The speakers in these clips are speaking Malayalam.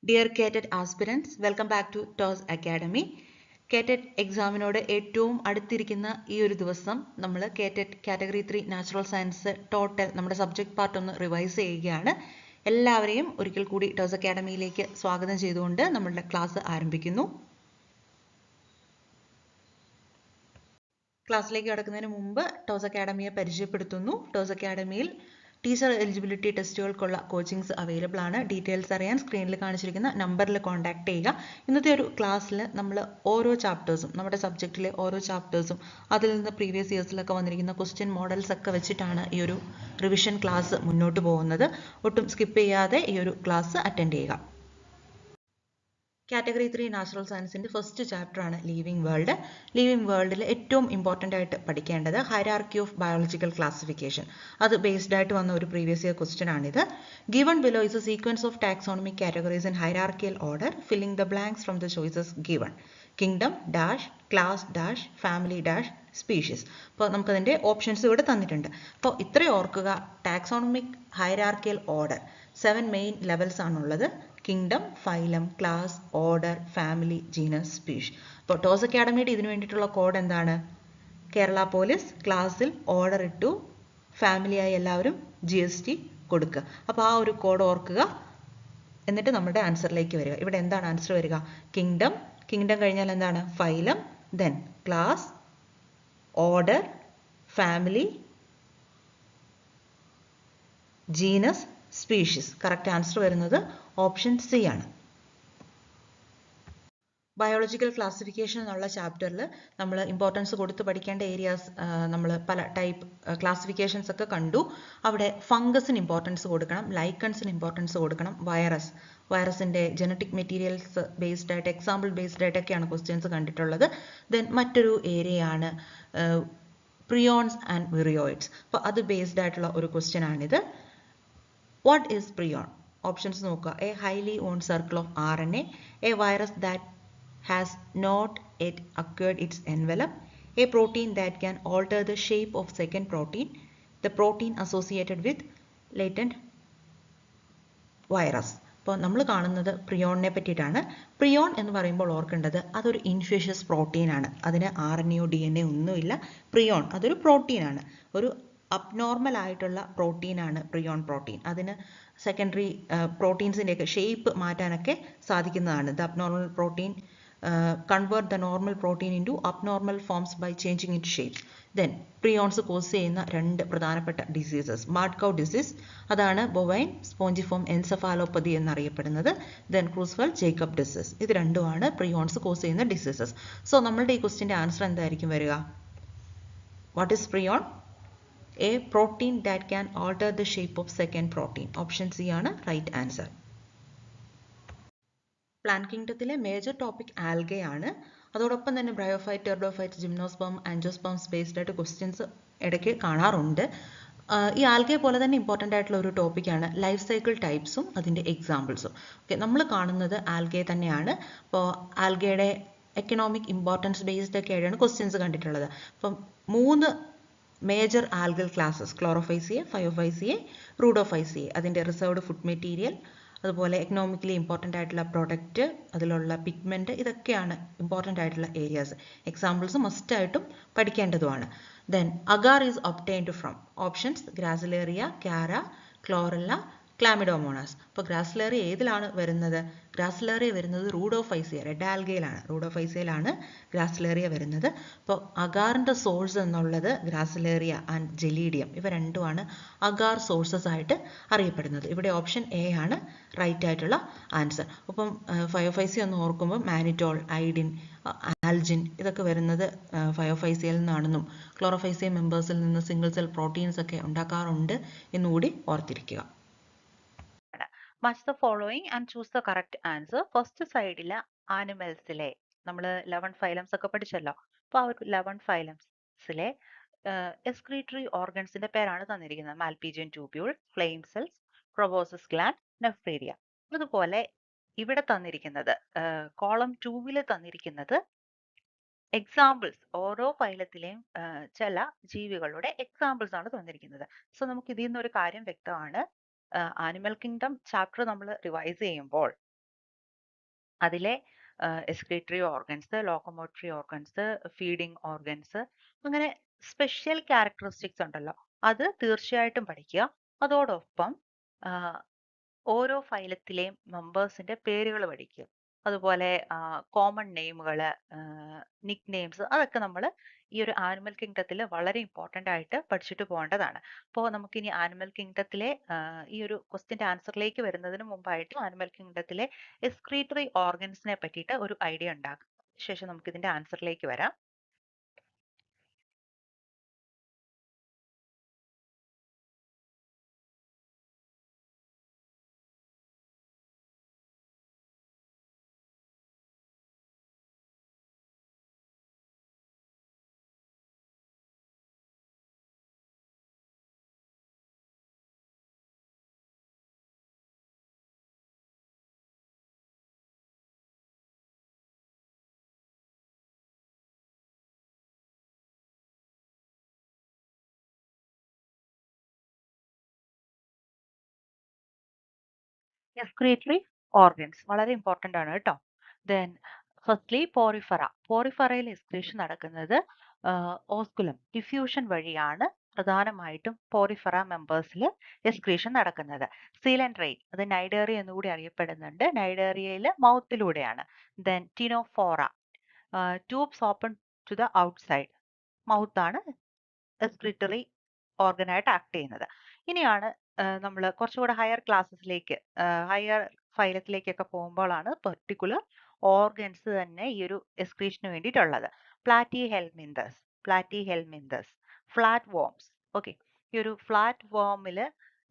Dear CATET aspirants, welcome back to TOS Academy. CATET എക്സാമിനോട് ഏറ്റവും അടുത്തിരിക്കുന്ന ഈ ഒരു ദിവസം നമ്മൾ CATET category 3 natural science total നമ്മുടെ സബ്ജക്ട് പാർട്ട് ഒന്ന് റിവൈസ് ചെയ്യുകയാണ്. എല്ലാവരെയും ഒരിക്കൽ കൂടി ടോസ് അക്കാഡമിയിലേക്ക് സ്വാഗതം ചെയ്തുകൊണ്ട് നമ്മളുടെ ക്ലാസ് ആരംഭിക്കുന്നു. ക്ലാസ്സിലേക്ക് കടക്കുന്നതിന് മുമ്പ് ടോസ് അക്കാഡമിയെ പരിചയപ്പെടുത്തുന്നു. ടോസ് അക്കാഡമിയിൽ ടീച്ചർ എലിജിബിലിറ്റി ടെസ്റ്റുകൾക്കുള്ള കോച്ചിങ്സ് അവൈലബിൾ ആണ്. ഡീറ്റെയിൽസ് അറിയാൻ സ്ക്രീനിൽ കാണിച്ചിരിക്കുന്ന നമ്പറിൽ കോൺടാക്ട് ചെയ്യുക. ഇന്നത്തെ ഒരു ക്ലാസ്സിൽ നമ്മൾ ഓരോ ചാപ്റ്റേഴ്സും നമ്മുടെ സബ്ജക്റ്റിലെ ഓരോ ചാപ്റ്റേഴ്സും അതിൽ നിന്ന് പ്രീവിയസ് ഇയേഴ്സിലൊക്കെ വന്നിരിക്കുന്ന ക്വസ്റ്റ്യൻ മോഡൽസ് ഒക്കെ വെച്ചിട്ടാണ് ഈ ഒരു റിവിഷൻ ക്ലാസ് മുന്നോട്ട് പോകുന്നത്. ഒട്ടും സ്കിപ്പ് ചെയ്യാതെ ഈ ഒരു ക്ലാസ് അറ്റൻഡ് ചെയ്യുക. കാറ്റഗറി 3 നാച്ചുറൽ സയൻസിൻ്റെ ഫസ്റ്റ് ചാപ്റ്റർ ആണ് ലിവിങ് വേൾഡ്. ലിവിങ് വേൾഡിൽ ഏറ്റവും ഇമ്പോർട്ടൻ്റ് ആയിട്ട് പഠിക്കേണ്ടത് ഹൈറാർക്കി ഓഫ് ബയോളജിക്കൽ ക്ലാസിഫിക്കേഷൻ. അത് ബേസ്ഡ് ആയിട്ട് വന്ന ഒരു പ്രീവിയസ് ഇയർ ക്വസ്റ്റ്യൻ ആണിത്. Given below is A sequence of taxonomic categories in hierarchical order filling the blanks from the choices given. Kingdom dash class dash family dash species. അപ്പോൾ നമുക്കതിൻ്റെ ഓപ്ഷൻസ് ഇവിടെ തന്നിട്ടുണ്ട്. അപ്പോൾ ഇത്രയും ഓർക്കുക, taxonomic hierarchical order 7 main levels ആണുള്ളത്. Kingdom, phylum, class, order, family, genus, species. അപ്പോൾ ടോസ് അക്കാഡമിയുടെ ഇതിനു വേണ്ടിയിട്ടുള്ള കോഡ് എന്താണ്? കേരള പോലീസ്. ക്ലാസ്സിൽ ഓർഡർ ഇട്ടു, ഫാമിലിയായി എല്ലാവരും GST കൊടുക്കുക. അപ്പോൾ ആ ഒരു കോഡ് ഓർക്കുക. എന്നിട്ട് നമ്മുടെ ആൻസറിലേക്ക് വരിക. ഇവിടെ എന്താണ് ആൻസർ വരിക? കിങ്ഡം. കിങ്ഡം കഴിഞ്ഞാൽ എന്താണ്? Phylum, then class, order, family, genus, species. Correct answer വരുന്നത് ഓപ്ഷൻ സി ആണ്. ബയോളജിക്കൽ ക്ലാസിഫിക്കേഷൻ എന്നുള്ള ചാപ്റ്ററിൽ നമ്മൾ ഇമ്പോർട്ടൻസ് കൊടുത്ത് പഠിക്കേണ്ട ഏരിയാസ് നമ്മൾ പല ടൈപ്പ് ക്ലാസിഫിക്കേഷൻസ് ഒക്കെ കണ്ടു. അവിടെ ഫംഗസിന് ഇമ്പോർട്ടൻസ് കൊടുക്കണം, ലൈക്കൺസിന് ഇമ്പോർട്ടൻസ് കൊടുക്കണം, വൈറസിൻ്റെ ജനറ്റിക് മെറ്റീരിയൽസ് ബേസ്ഡ് ആയിട്ട്, എക്സാമ്പിൾ ബേസ്ഡ് ആയിട്ടൊക്കെയാണ് ക്വസ്റ്റ്യൻസ് കണ്ടിട്ടുള്ളത്. ദെൻ മറ്റൊരു ഏരിയയാണ് പ്രിയോൺസ് ആൻഡ് വിറിയോയിഡ്സ്. അപ്പോൾ അത് ബേസ്ഡ് ആയിട്ടുള്ള ഒരു ക്വസ്റ്റ്യൻ ആണിത്. What is prion? Options നോക്കുക. A highly wound circle of RNA, a virus that has not yet acquired its envelope, a protein that can alter the shape of second protein, the protein associated with latent virus. അപ്പോൾ നമ്മൾ കാണുന്നത് പ്രിയോണിനെ പറ്റിയിട്ടാണ്. പ്രിയോൺ എന്ന് പറയുമ്പോൾ ഓർക്കേണ്ടത് അതൊരു ഇൻഫ്യൂഷ്യസ് പ്രോട്ടീൻ ആണ്. അതിന് RNA DNA ഒന്നുമില്ല. പ്രിയോൺ അതൊരു പ്രോട്ടീനാണ്. ഒരു അബ്നോർമൽ ആയിട്ടുള്ള പ്രോട്ടീനാണ് പ്രിയോൺ പ്രോട്ടീൻ. അതിന് സെക്കൻഡറി പ്രോട്ടീൻസിൻ്റെയൊക്കെ ഷേപ്പ് മാറ്റാനൊക്കെ സാധിക്കുന്നതാണ്. The abnormal protein convert the normal protein into abnormal forms by changing it shapes. Then prions cause ചെയ്യുന്ന രണ്ട് പ്രധാനപ്പെട്ട ഡിസീസസ്, മാഡ് കൗ ഡിസീസ്, അതാണ് ബൊവൈൻ സ്പോഞ്ചിഫോം എൻസെഫാലോപ്പതി എന്നറിയപ്പെടുന്നത്. Then Creutzfeldt Jacob disease. ഇത് രണ്ടുമാണ് പ്രിയോൺസ് കോസ് ചെയ്യുന്ന ഡിസീസസ്. സോ നമ്മളുടെ ഈ ക്വസ്റ്റിൻ്റെ ആൻസർ എന്തായിരിക്കും വരിക? What is prion? A protein that can alter the shape of second protein. Option C ആണ് റൈറ്റ് ആൻസർ. പ്ലാന്റ് കിങ്ഡത്തിലെ മേജർ ടോപ്പിക് ആൽഗെ ആണ്. അതോടൊപ്പം തന്നെ bryophyte, pteridophyte, gymnosperm, angiosperms based ആയിട്ട് ക്വസ്റ്റ്യൻസ് ഇടയ്ക്ക് കാണാറുണ്ട്. ഈ ആൽഗെ പോലെ തന്നെ ഇമ്പോർട്ടൻ്റ് ആയിട്ടുള്ള ഒരു ടോപ്പിക്കാണ് ലൈഫ് സൈക്കിൾ ടൈപ്സും അതിൻ്റെ എക്സാമ്പിൾസും. ഓക്കെ, നമ്മൾ കാണുന്നത് ആൽഗെ തന്നെയാണ്. അപ്പോൾ ആൽഗയുടെ എക്കണോമിക് ഇമ്പോർട്ടൻസ് ബേസ്ഡ് ഒക്കെ ആയിട്ടാണ് ക്വസ്റ്റ്യൻസ് കണ്ടിട്ടുള്ളത്. അപ്പം 3 major algal classes, Chlorophyceae, Phaeophyceae, Rhodophyceae, അതിൻ്റെ റിസർവ്ഡ് ഫുഡ് മെറ്റീരിയൽ, അതുപോലെ എക്കണോമിക്കലി ഇമ്പോർട്ടൻ്റ് ആയിട്ടുള്ള പ്രൊഡക്റ്റ്, അതിലുള്ള പിഗ്മെൻറ്റ്, ഇതൊക്കെയാണ് ഇമ്പോർട്ടൻ്റ് ആയിട്ടുള്ള ഏരിയാസ്. എക്സാമ്പിൾസ് മസ്റ്റായിട്ടും പഠിക്കേണ്ടതുമാണ്. Then agar is obtained from options Gracilaria, Chara, Chlorella, Chlamydomonas. അപ്പോൾ ഗ്രാസിലേറിയ ഏതിലാണ് വരുന്നത്? ഗ്രാസിലേറിയ വരുന്നത് റൂഡോഫൈസിയ, റെഡ് ആൽഗയിലാണ്. റൂഡോഫൈസിയയിലാണ് ഗ്രാസിലേറിയ വരുന്നത്. അപ്പോൾ അഗാറിൻ്റെ സോഴ്സ് എന്നുള്ളത് ഗ്രാസിലേറിയ ആൻഡ് ജെലീഡിയം, ഇവ രണ്ടുമാണ് അഗാർ സോഴ്സസ് ആയിട്ട് അറിയപ്പെടുന്നത്. ഇവിടെ ഓപ്ഷൻ എ ആണ് റൈറ്റ് ആയിട്ടുള്ള ആൻസർ. അപ്പം ഫയോഫൈസിയ എന്ന് ഓർക്കുമ്പോൾ മാനിറ്റോൾ, ഐഡിൻ, ആൽജിൻ ഇതൊക്കെ വരുന്നത് ഫയോഫൈസിയയിൽ നിന്നാണെന്നും ക്ലോറോഫൈസിയ മെമ്പേഴ്സിൽ നിന്ന് സിംഗിൾ സെൽ പ്രോട്ടീൻസ് ഒക്കെ ഉണ്ടാക്കാറുണ്ട് എന്നുകൂടി ഓർത്തിരിക്കുക. Much the following and choose the correct answer. First സൈഡിലെ ആനിമൽസിലെ നമ്മൾ 11 ഫൈലംസ് ഒക്കെ പഠിച്ചല്ലോ. അപ്പോൾ ആ ഒരു 11 ഫൈലംസിലെ എക്സ്ക്രീറ്ററി ഓർഗൻസിന്റെ പേരാണ് തന്നിരിക്കുന്നത്. Malpighian tubule, flame cells, proboscis gland, nephridia. അതുപോലെ ഇവിടെ തന്നിരിക്കുന്നത് കോളം 2 തന്നിരിക്കുന്നത് എക്സാമ്പിൾസ്, ഓരോ ഫൈലത്തിലെയും ചില ജീവികളുടെ എക്സാമ്പിൾസ് ആണ് തന്നിരിക്കുന്നത്. സോ നമുക്ക് ഇതിൽ നിന്നൊരു കാര്യം വ്യക്തമാണ്. ആനിമൽ കിങ്ഡം ചാപ്റ്റർ നമ്മൾ റിവൈസ് ചെയ്യുമ്പോൾ അതിലെ excretory organs, locomotory organs, feeding organs, അങ്ങനെ സ്പെഷ്യൽ ക്യാരക്ടറിസ്റ്റിക്സ് ഉണ്ടല്ലോ, അത് തീർച്ചയായിട്ടും പഠിക്കുക. അതോടൊപ്പം ഓരോ ഫൈലത്തിലെയും മെമ്പേഴ്സിന്റെ പേരുകൾ പഠിക്കുക. അതുപോലെ കോമൺ നെയിമുകൾ, നിക് നെയിംസ്, അതൊക്കെ നമ്മൾ ഈ ഒരു ആനിമൽ കിങ്ഡത്തിൽ വളരെ ഇമ്പോർട്ടൻ്റ് ആയിട്ട് പഠിച്ചിട്ട് പോകേണ്ടതാണ്. അപ്പോൾ നമുക്കിനി ആനിമൽ കിങ്ഡത്തിലെ ഈ ഒരു ക്വസ്റ്റിന്റെ ആൻസറിലേക്ക് വരുന്നതിന് മുമ്പായിട്ട് ആനിമൽ കിങ്ഡത്തിലെ എക്സ്ക്രീറ്ററി ഓർഗൻസിനെ പറ്റിയിട്ട് ഒരു ഐഡിയ ഉണ്ടാക്കും. ശേഷം നമുക്ക് ഇതിന്റെ ആൻസറിലേക്ക് വരാം. എക്സ്ക്രീറ്ററി ഓർഗൻസ് വളരെ ഇമ്പോർട്ടൻ്റ് ആണ് കേട്ടോ. Then firstly Porifera. പോറിഫറയിൽ എക്സ്ക്രീഷൻ നടക്കുന്നത് ഓസ്കുലം ഡിഫ്യൂഷൻ വഴിയാണ് പ്രധാനമായിട്ടും പോറിഫറ മെമ്പേഴ്സിൽ എക്സ്ക്രീഷൻ നടക്കുന്നത്. സീലൻഡ്രൈൻ, അത് നൈഡേറിയ എന്നുകൂടി അറിയപ്പെടുന്നുണ്ട്. നൈഡേറിയയിൽ മൗത്തിലൂടെയാണ്. Then Ctenophora, tubes open to the outside. മൗത്താണ് എക്സ്ക്രീറ്ററി ഓർഗനായിട്ട് ആക്ട് ചെയ്യുന്നത്. ഇനിയാണ് നമ്മൾ കുറച്ചുകൂടെ ഹയർ ക്ലാസ്സസിലേക്ക്, ഹയർ ഫൈലത്തിലേക്കൊക്കെ പോകുമ്പോഴാണ് പെർട്ടിക്കുലർ ഓർഗൻസ് തന്നെ ഈ ഒരു എക്സ്ക്രീഷന് വേണ്ടിയിട്ടുള്ളത്. Platyhelminthes, platyhelminthes, flat worms. Okay, ഈ ഒരു ഫ്ലാറ്റ് വോമിൽ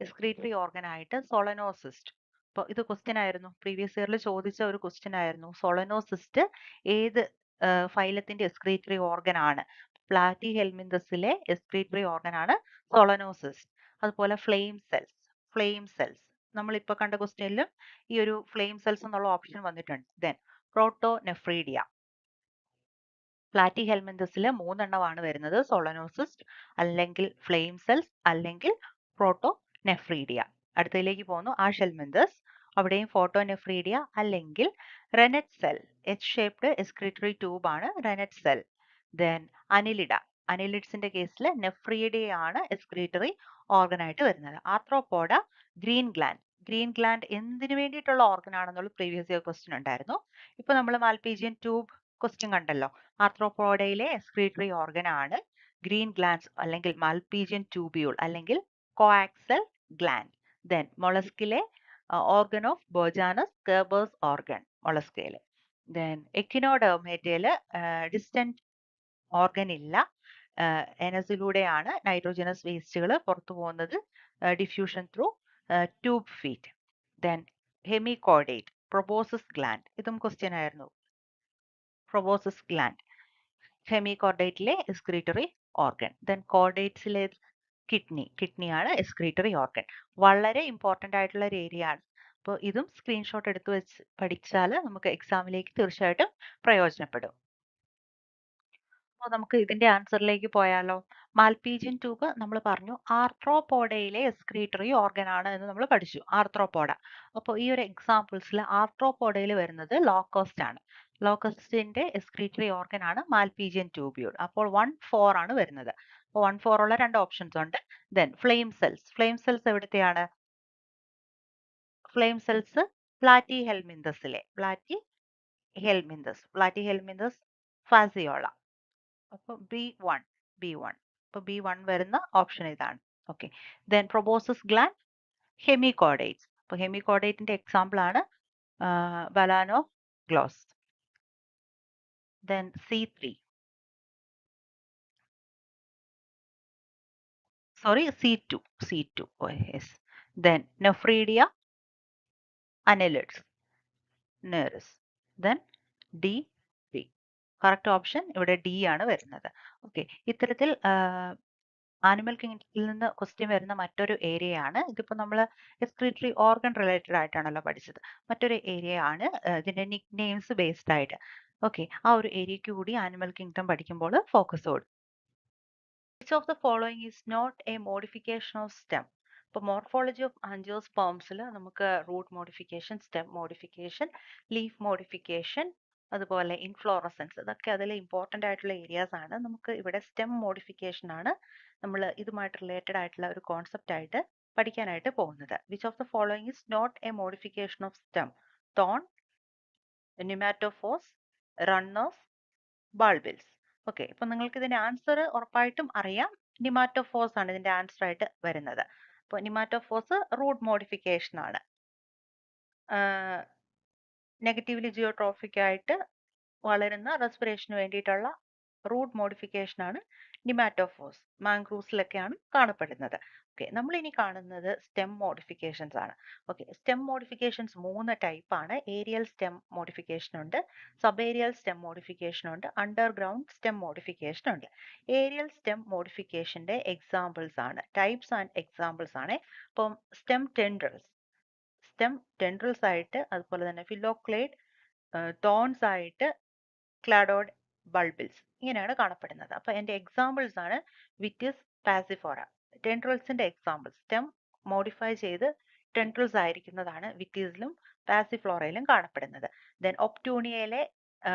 എക്സ്ക്രീറ്ററി ഓർഗൻ ആയിട്ട് സോളനോസിസ്റ്റ്. അപ്പോൾ ഇത് ക്വസ്റ്റ്യൻ ആയിരുന്നു, പ്രീവിയസ് ഇയറിൽ ചോദിച്ച ഒരു ക്വസ്റ്റ്യൻ ആയിരുന്നു. സോളനോസിസ്റ്റ് ഏത് ഫൈലത്തിന്റെ എക്സ്ക്രീറ്ററി ഓർഗൻ ആണ്? പ്ലാറ്റി ഹെൽമിന്തസിലെ എക്സ്ക്രീറ്ററി ഓർഗൻ ആണ് സോളനോസിസ്റ്റ്. അതുപോലെ ഫ്ലെയിം സെൽസ്, ഫ്ലെയിം സെൽസ് നമ്മളിപ്പോൾ കണ്ട ക്വസ്റ്റ്യനിലും ഈ ഒരു ഫ്ലെയിം സെൽസ് എന്നുള്ള ഓപ്ഷൻ വന്നിട്ടുണ്ട്. Then protonephridia. പ്ലാറ്റി ഹെൽമിന്തസിൽ 3 എണ്ണമാണ് വരുന്നത്, സോളനോസിസ്റ്റ്, അല്ലെങ്കിൽ ഫ്ലെയിം സെൽസ്, അല്ലെങ്കിൽ പ്രോട്ടോനെഫ്രീഡിയ. അടുത്തതിലേക്ക് പോകുന്നു ആഷ് ഹെൽമിന്തസ്. അവിടെയും ഫോട്ടോനെഫ്രീഡിയ അല്ലെങ്കിൽ renette cell, H shaped excretory tube ആണ് റെനറ്റ് സെൽ. ദെൻ അനിലിഡ, അനിലിഡ്സിന്റെ കേസിൽ നെഫ്രീഡിയാണ് എക്സ്ക്രീറ്ററി ഓർഗൻ ആയിട്ട് വരുന്നത്. Arthropoda, green gland. Green gland എന്തിനു വേണ്ടിയിട്ടുള്ള ഓർഗൻ ആണെന്നുള്ള പ്രീവിയസ് ഇയർ ക്വസ്റ്റ്യൻ ഉണ്ടായിരുന്നു. ഇപ്പൊ നമ്മൾ മാൽപീജിയൻ ട്യൂബ് ക്വസ്റ്റ്യൻ കണ്ടല്ലോ. ആർത്രോപോഡയിലെ എക്സ്ക്രീറ്ററി ഓർഗൻ ആണ് ഗ്രീൻ ഗ്ലാൻഡ്സ് അല്ലെങ്കിൽ മാൽപീജിയൻ ട്യൂബ്യൂൾ അല്ലെങ്കിൽ കോആക്സൽ ഗ്ലാൻഡ്. ദെൻ മൊളസ്കിലെ organ of Bojanus Keber's organ മൊളസ്കയില്. ദെൻ എക്കിനോഡെർമേറ്റയില് ഡിസ്റ്റന്റ് ഓർഗൻ ഇല്ല. എനസിലൂടെയാണ് നൈട്രോജനസ് വേസ്റ്റുകൾ പുറത്തു പോകുന്നത്, diffusion through tube feet. Then Hemichordate, proboscis gland, ഇതും ക്വസ്റ്റ്യൻ ആയിരുന്നു. പ്രൊബോസസ് ഗ്ലാൻഡ് ഹെമികോർഡേറ്റിലെ എക്സ്ക്രീറ്ററി ഓർഗൻ. ദെൻ കോർഡേറ്റ്സിലെ കിഡ്നി, കിഡ്നിയാണ് എക്സ്ക്രീറ്ററി ഓർഗൻ. വളരെ ഇമ്പോർട്ടൻ്റ് ആയിട്ടുള്ള ഒരു ഏരിയ ആണ്. അപ്പോൾ ഇതും സ്ക്രീൻഷോട്ട് എടുത്ത് വെച്ച് പഠിച്ചാൽ നമുക്ക് എക്സാമിലേക്ക് തീർച്ചയായിട്ടും പ്രയോജനപ്പെടും. അപ്പോൾ നമുക്ക് ഇതിന്റെ ആൻസറിലേക്ക് പോയാലോ. മാൽപീജിയൻ ട്യൂബ് നമ്മൾ പറഞ്ഞു ആർത്രോപോഡയിലെ എക്സ്ക്രീറ്ററി ഓർഗൻ ആണ് എന്ന് നമ്മൾ പഠിച്ചു, ആർത്രോപോഡ. അപ്പോൾ ഈ ഒരു എക്സാമ്പിൾസിൽ ആർത്രോപോഡയിൽ വരുന്നത് ലോക്കോസ്റ്റ് ആണ്. ലോക്കസ്റ്റിന്റെ എക്സ്ക്രീറ്ററി ഓർഗൻ ആണ് മാൽപീജിയൻ ട്യൂബ്യൂൾ. അപ്പോൾ 1-4 ആണ് വരുന്നത്. അപ്പോൾ 1-4 ഉള്ള 2 ഓപ്ഷൻസ് ഉണ്ട്. Then flame cells, flame cells എവിടത്തെയാണ്? ഫ്ലെയിം സെൽസ് പ്ലാറ്റി ഹെൽമിന്തസിലെ, platyhelminthes, platyhelminthes Fasciola. അപ്പോൾ B1, B1. അപ്പോൾ B1 വരുന്ന ഓപ്ഷൻ ഇതാണ്. Okay, then proboscis gland, Hemichordates. അപ്പോൾ ഹെമികോർഡേറ്റിന്റെ എക്സാമ്പിൾ ആണ് Balanoglossus. Then C3, sorry C2, C2. Oh, yes. Then Nephridia, annelids, nerus. Then D3. Correct option ഇവിടെ ഡി ആണ് വരുന്നത്. ഓക്കെ, ഇത്തരത്തിൽ ആനിമൽ കിങ്ഡത്തിൽ നിന്ന് ക്വസ്റ്റ്യൻ വരുന്ന മറ്റൊരു ഏരിയ ആണ് ഇതിപ്പോൾ നമ്മൾ എക്സ്ക്രീറ്ററി ഓർഗൻ റിലേറ്റഡ് ആയിട്ടാണല്ലോ പഠിച്ചത്. മറ്റൊരു ഏരിയ ആണ് ഇതിന്റെ നിക് നെയിംസ് ബേസ്ഡ് ആയിട്ട്. ഓക്കെ, ആ ഒരു ഏരിയയ്ക്ക് കൂടി ആനിമൽ കിങ്ഡം പഠിക്കുമ്പോൾ ഫോക്കസ് കൊടുക്കും. Which of the following is not a modification of stem? അപ്പോൾ മോർഫോളജി ഓഫ് ആൻജിയോസ്പേംസിൽ നമുക്ക് root modification, stem modification, leaf modification, അതുപോലെ ഇൻഫ്ലോറസൻസ്, ഇതൊക്കെ അതിൽ ഇമ്പോർട്ടൻ്റ് ആയിട്ടുള്ള ഏരിയാസ് ആണ്. നമുക്ക് ഇവിടെ സ്റ്റെം മോഡിഫിക്കേഷൻ ആണ് നമ്മൾ ഇതുമായിട്ട് റിലേറ്റഡ് ആയിട്ടുള്ള ഒരു കോൺസെപ്റ്റ് ആയിട്ട് പഠിക്കാനായിട്ട് പോകുന്നത്. Which of the following is not a modification of stem? Thorn, pneumatophores, runners, bulbils. Okay, ഇപ്പൊ നിങ്ങൾക്ക് ഇതിന്റെ ആൻസർ ഉറപ്പായിട്ടും അറിയാം. നിമാറ്റോഫോസ് ആണ് ഇതിന്റെ ആൻസർ ആയിട്ട് വരുന്നത്. അപ്പോൾ നിമാറ്റോഫോസ് റൂട്ട് മോഡിഫിക്കേഷൻ ആണ്. നെഗറ്റീവ്ലി ജിയോട്രോഫിക് ആയിട്ട് വളരുന്ന റെസ്പിറേഷന് വേണ്ടിയിട്ടുള്ള റൂട്ട് മോഡിഫിക്കേഷൻ ആണ് നിമാറ്റോഫോസ്. മാംഗ്രൂവ്സിലൊക്കെയാണ് കാണപ്പെടുന്നത്. ഓക്കെ, നമ്മൾ ഇനി കാണുന്നത് സ്റ്റെം മോഡിഫിക്കേഷൻസ് ആണ്. ഓക്കെ, സ്റ്റെം മോഡിഫിക്കേഷൻസ് 3 ടൈപ്പ് ആണ്. ഏരിയൽ സ്റ്റെം മോഡിഫിക്കേഷൻ ഉണ്ട്, സബ് ഏരിയൽ സ്റ്റെം മോഡിഫിക്കേഷൻ ഉണ്ട്, അണ്ടർഗ്രൗണ്ട് സ്റ്റെം മോഡിഫിക്കേഷൻ ഉണ്ട്. ഏരിയൽ സ്റ്റെം മോഡിഫിക്കേഷന്റെ എക്സാമ്പിൾസ് ആണ്, ടൈപ്സ് ആൻഡ് എക്സാമ്പിൾസ് ആണ്. ഇപ്പം സ്റ്റെം ടെൻഡ്രിൽസ് ആയിട്ട്, അതുപോലെ തന്നെ ഫിലോക്ലേഡ്, തോൺസ് ആയിട്ട്, ക്ലാഡോഡ്, ബൾബിൽസ്, ഇങ്ങനെയാണ് കാണപ്പെടുന്നത്. അപ്പൊ എന്റെ എക്സാമ്പിൾസ് ആണ് വിറ്റിസ് പാസിഫോറ. ടെൻഡ്രിൽസിന്റെ എക്സാമ്പിൾ സ്റ്റെം മോഡിഫൈ ചെയ്ത് ടെൻഡ്രിൽസ് ആയിരിക്കുന്നതാണ് വിറ്റീസിലും പാസിഫ്ലോറയിലും കാണപ്പെടുന്നത്. ദെൻ ഒപ്റ്റൂണിയയിലെ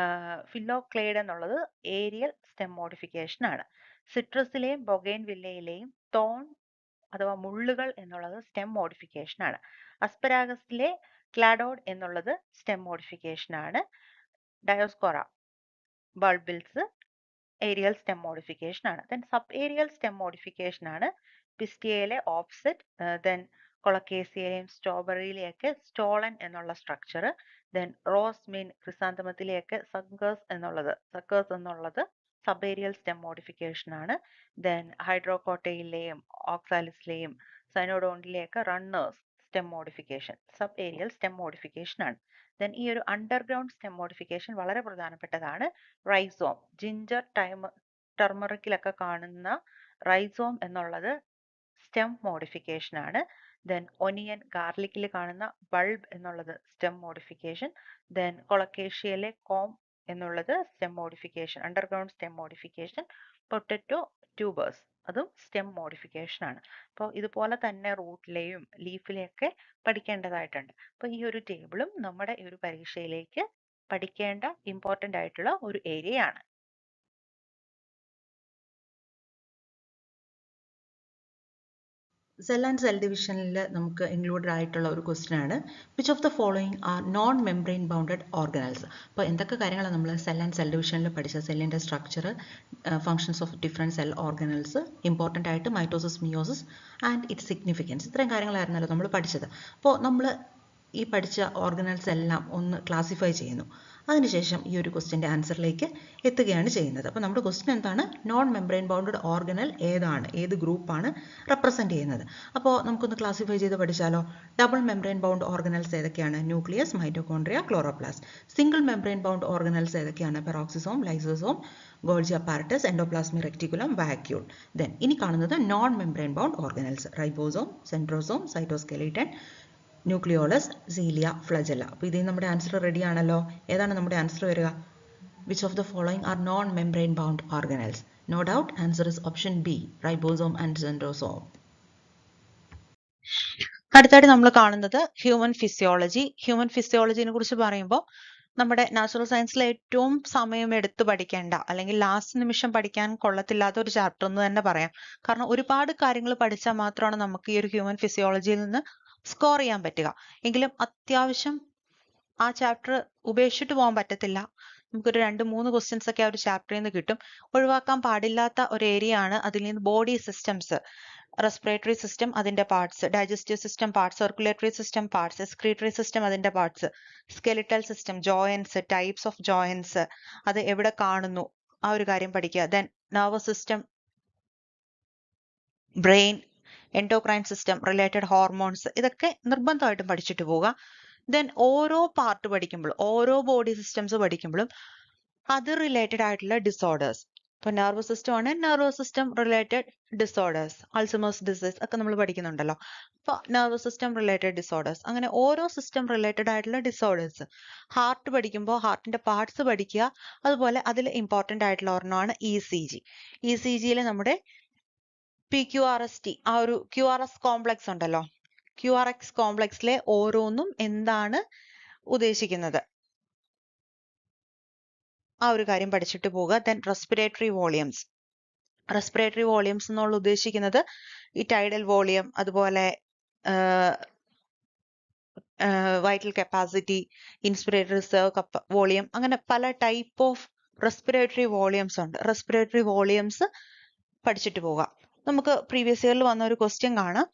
ഫിലോക്ലേഡ് എന്നുള്ളത് ഏരിയൽ സ്റ്റെം മോഡിഫിക്കേഷൻ ആണ്. സിട്രസിലെയും ബൊഗൈൻവില്ലയിലെയും തോൺ അഥവാ മുള്ളുകൾ എന്നുള്ളത് സ്റ്റെം മോഡിഫിക്കേഷൻ ആണ്. അസ്പരാഗസിലെ ക്ലാഡോഡ് എന്നുള്ളത് സ്റ്റെം മോഡിഫിക്കേഷൻ ആണ്. Dioscorea, bulbils aerial stem modification ആണ്. Then sub aerial stem modification ആണ് പിസ്റ്റിയയിലെ ഓഫ്സെറ്റ്, ദെൻ കൊളക്കേസിയയിലെയും സ്ട്രോബെറിയിലെയൊക്കെ സ്റ്റോളൻ എന്നുള്ള സ്ട്രക്ചർ, ദെൻ റോസ് മീൻ ക്രിസാന്തമത്തിലെയൊക്കെ സക്കേഴ്സ് എന്നുള്ളത് സബ് ഏരിയൽ സ്റ്റെം മോഡിഫിക്കേഷൻ ആണ്. ദെൻ ഹൈഡ്രോകോട്ടയിലെയും ഓക്സാലിസിലെയും സൈനോഡോണ്ടിലെയൊക്കെ runners stem modification sub aerial stem modification ആണ്. ദെൻ ഈ ഒരു അണ്ടർഗ്രൗണ്ട് സ്റ്റെം മോഡിഫിക്കേഷൻ വളരെ പ്രധാനപ്പെട്ടതാണ്. റൈസോം, ജിഞ്ചർ ടർമറിക്കിലൊക്കെ കാണുന്ന റൈസോം എന്നുള്ളത് സ്റ്റെം മോഡിഫിക്കേഷൻ ആണ്. ദെൻ ഒനിയൻ ഗാർലിക്കിൽ കാണുന്ന ബൾബ് എന്നുള്ളത് സ്റ്റെം മോഡിഫിക്കേഷൻ. ദെൻ കൊളക്കേഷ്യയിലെ കോം എന്നുള്ളത് stem modification, underground stem modification. Potato tubers, അതും സ്റ്റെം മോഡിഫിക്കേഷൻ ആണ്. അപ്പോൾ ഇതുപോലെ തന്നെ റൂട്ടിലെയും ലീഫിലെയൊക്കെ പഠിക്കേണ്ടതായിട്ടുണ്ട്. അപ്പോൾ ഈ ഒരു ടേബിളും നമ്മുടെ ഈ ഒരു പരീക്ഷയിലേക്ക് പഠിക്കേണ്ട ഇമ്പോർട്ടൻ്റ് ആയിട്ടുള്ള ഒരു ഏരിയ ആണ്. സെൽ ആൻഡ് സെൽ ഡിവിഷനിൽ നമുക്ക് ഇൻക്ലൂഡഡ് ആയിട്ടുള്ള ഒരു ക്വസ്റ്റ്യൻ ആണ് which of the following are non membrane bounded organelles. അപ്പോൾ എന്തൊക്കെ കാര്യങ്ങളാണ് നമ്മൾ സെൽ ആൻഡ് സെൽ ഡിവിഷനിൽ പഠിച്ച സെല്ലിൻ്റെ structure, functions of different cell organelles, important ആയിട്ട് mitosis, meiosis and its significance, ഇത്രയും കാര്യങ്ങളായിരുന്നല്ലോ നമ്മൾ പഠിച്ചത്. അപ്പോൾ നമ്മൾ ഈ പഠിച്ച ഓർഗനൽസ് എല്ലാം ഒന്ന് ക്ലാസിഫൈ ചെയ്യുന്നു. അതിനുശേഷം ഈ ഒരു ക്വസ്റ്റ്യൻ്റെ ആൻസറിലേക്ക് എത്തുകയാണ് ചെയ്യുന്നത്. അപ്പോൾ നമ്മുടെ ക്വസ്റ്റ്യൻ എന്താണ്? നോൺ മെംബ്രെയിൻ ബൗണ്ടഡ് ഓർഗനൽ ഏതാണ്, ഏത് ഗ്രൂപ്പാണ് റെപ്രസെൻറ്റ് ചെയ്യുന്നത്? അപ്പോൾ നമുക്കൊന്ന് ക്ലാസിഫൈ ചെയ്ത് പഠിച്ചാലോ. ഡബിൾ മെംബ്രെയിൻ ബൗണ്ട് ഓർഗനൽസ് ഏതൊക്കെയാണ്? Nucleus, mitochondria, chloroplast. Single membrane bound organelles ഏതൊക്കെയാണ്? Peroxisome, lysosome, Golgi apparatus, endoplasmic reticulum, vacuole. Then ഇനി കാണുന്നത് non membrane bound organelles, ribosome, centrosome, cytoskeleton, nucleolus, cilia, flagella. അപ്പോൾ ഇതിൽ നമ്മുടെ ആൻസർ റെഡി ആണല്ലോ. ഏതാണ് നമ്മുടെ ആൻസർ വരിക? Which of the following are non membrane bound organelles? No doubt answer is option B, ribosome and centrosome. അടുത്തായിട്ട് നമ്മൾ കാണുന്നത് ഹ്യൂമൻ ഫിസിയോളജി. ഹ്യൂമൻ ഫിസിയോളജിനെ കുറിച്ച് പറയുമ്പോൾ നമ്മുടെ നാച്ചുറൽ സയൻസിൽ ഏറ്റവും സമയം എടുത്ത് പഠിക്കേണ്ട, അല്ലെങ്കിൽ ലാസ്റ്റ് നിമിഷം പഠിക്കാൻ കൊള്ളത്തില്ലാത്ത ഒരു ചാപ്റ്റർ എന്ന് തന്നെ പറയാം. കാരണം ഒരുപാട് കാര്യങ്ങൾ പഠിച്ചാൽ മാത്രമാണ് നമുക്ക് ഈ ഒരു ഹ്യൂമൻ ഫിസിയോളജിയിൽ നിന്ന് സ്കോർ ചെയ്യാൻ പറ്റുക. എങ്കിലും അത്യാവശ്യം ആ ചാപ്റ്റർ ഉപേക്ഷിച്ചിട്ട് പോകാൻ പറ്റത്തില്ല. നമുക്കൊരു 2-3 ക്വസ്റ്റ്യൻസ് ഒക്കെ ആ ഒരു ചാപ്റ്ററിൽ നിന്ന് കിട്ടും. ഒഴിവാക്കാൻ പാടില്ലാത്ത ഒരു ഏരിയ ആണ്. അതിൽ നിന്ന് ബോഡി സിസ്റ്റംസ്, റെസ്പിറേറ്ററി സിസ്റ്റം അതിന്റെ parts, digestive system parts, circulatory system parts, excretory system അതിന്റെ parts, skeletal system, joints, types of joints, അത് എവിടെ കാണുന്നു, ആ ഒരു കാര്യം പഠിക്കുക. Then nervous system, brain, endocrine system, related hormones, ഇതൊക്കെ നിർബന്ധമായിട്ടും പഠിച്ചിട്ട് പോവുക. ദെൻ ഓരോ പാർട്ട് പഠിക്കുമ്പോഴും, ഓരോ ബോഡി സിസ്റ്റംസ് പഠിക്കുമ്പോഴും അത് റിലേറ്റഡ് ആയിട്ടുള്ള ഡിസോർഡേഴ്സ്, ഇപ്പൊ നെർവസ് സിസ്റ്റം ആണ്, nervous system related disorders, Alzheimer's disease ഒക്കെ നമ്മൾ പഠിക്കുന്നുണ്ടല്ലോ. അപ്പൊ നെർവസ് സിസ്റ്റം റിലേറ്റഡ് ഡിസോർഡേഴ്സ്, അങ്ങനെ ഓരോ സിസ്റ്റം റിലേറ്റഡ് ആയിട്ടുള്ള ഡിസോർഡേഴ്സ്. ഹാർട്ട് പഠിക്കുമ്പോൾ ഹാർട്ടിന്റെ പാർട്സ് പഠിക്കുക. അതുപോലെ അതിൽ ഇമ്പോർട്ടൻ്റ് ആയിട്ടുള്ള ഒരെണ്ണമാണ് ECG. ECGയിൽ നമ്മുടെ PQRST ആ ഒരു QRS കോംപ്ലക്സ് ഉണ്ടല്ലോ, QRX കോംപ്ലക്സിലെ ഓരോന്നും എന്താണ് ഉദ്ദേശിക്കുന്നത് ആ ഒരു കാര്യം പഠിച്ചിട്ട് പോവുക. Then respiratory volumes. Respiratory volumes എന്നുള്ള ഉദ്ദേശിക്കുന്നത് ഈ ടൈഡൽ വോളിയം, അതുപോലെ vital capacity, inspiratory reserve volume, അങ്ങനെ പല ടൈപ്പ് ഓഫ് റെസ്പിറേറ്ററി വോളിയംസ് ഉണ്ട്. റെസ്പിറേറ്ററി വോളിയംസ് പഠിച്ചിട്ട് പോകാം. നമുക്ക് പ്രീവിയസ് ഇയറിൽ വന്ന ഒരു ക്വസ്റ്റ്യൻ കാണാം.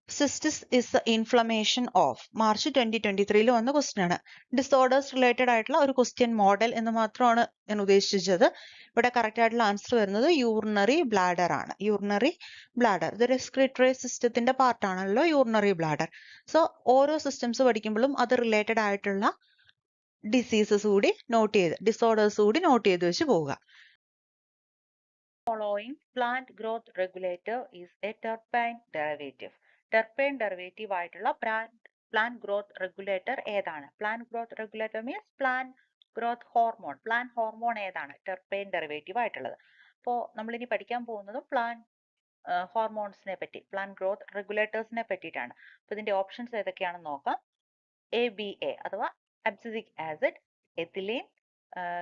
Cystitis is the inflammation of. March 2023 വന്ന ക്വസ്റ്റ്യൻ ആണ്. ഡിസോർഡേഴ്സ് റിലേറ്റഡ് ആയിട്ടുള്ള ഒരു ക്വസ്റ്റ്യൻ മോഡൽ എന്ന് മാത്രമാണ് ഞാൻ ഉദ്ദേശിച്ചത്. ഇവിടെ കറക്റ്റ് ആയിട്ടുള്ള ആൻസർ വരുന്നത് യൂറിനറി ബ്ലാഡർ ആണ്. യൂറിനറി ബ്ലാഡർ ഇത് റെസ്പിറേറ്ററി സിസ്റ്റത്തിന്റെ പാർട്ടാണല്ലോ യൂറിനറി ബ്ലാഡർ. സോ ഓരോ സിസ്റ്റംസ് പഠിക്കുമ്പോഴും അത് റിലേറ്റഡ് ആയിട്ടുള്ള ഡിസീസസ് കൂടി നോട്ട് ചെയ്ത്, ഡിസോർഡേഴ്സ് കൂടി നോട്ട് ചെയ്ത് വെച്ച് പോവുക. Following plant growth regulator is a terpene derivative. Terpene derivative ആയിട്ടുള്ള plant growth regulator ഏതാണ്? Plant growth regulator means plant growth hormone. Plant hormone ഏതാണ്? Terpene derivative ആയിട്ടുള്ളത്. അപ്പോൾ നമ്മളിനി പഠിക്കാൻ പോകുന്നതും plant ഹോർമോൺസിനെ പറ്റി, പ്ലാന്റ് ഗ്രോത്ത് റെഗുലേറ്റേഴ്സിനെ പറ്റിയിട്ടാണ്. അപ്പോൾ ഇതിന്റെ ഓപ്ഷൻസ് ഏതൊക്കെയാണെന്ന് നോക്കാം. ABA അഥവാ abscisic acid, ethylene,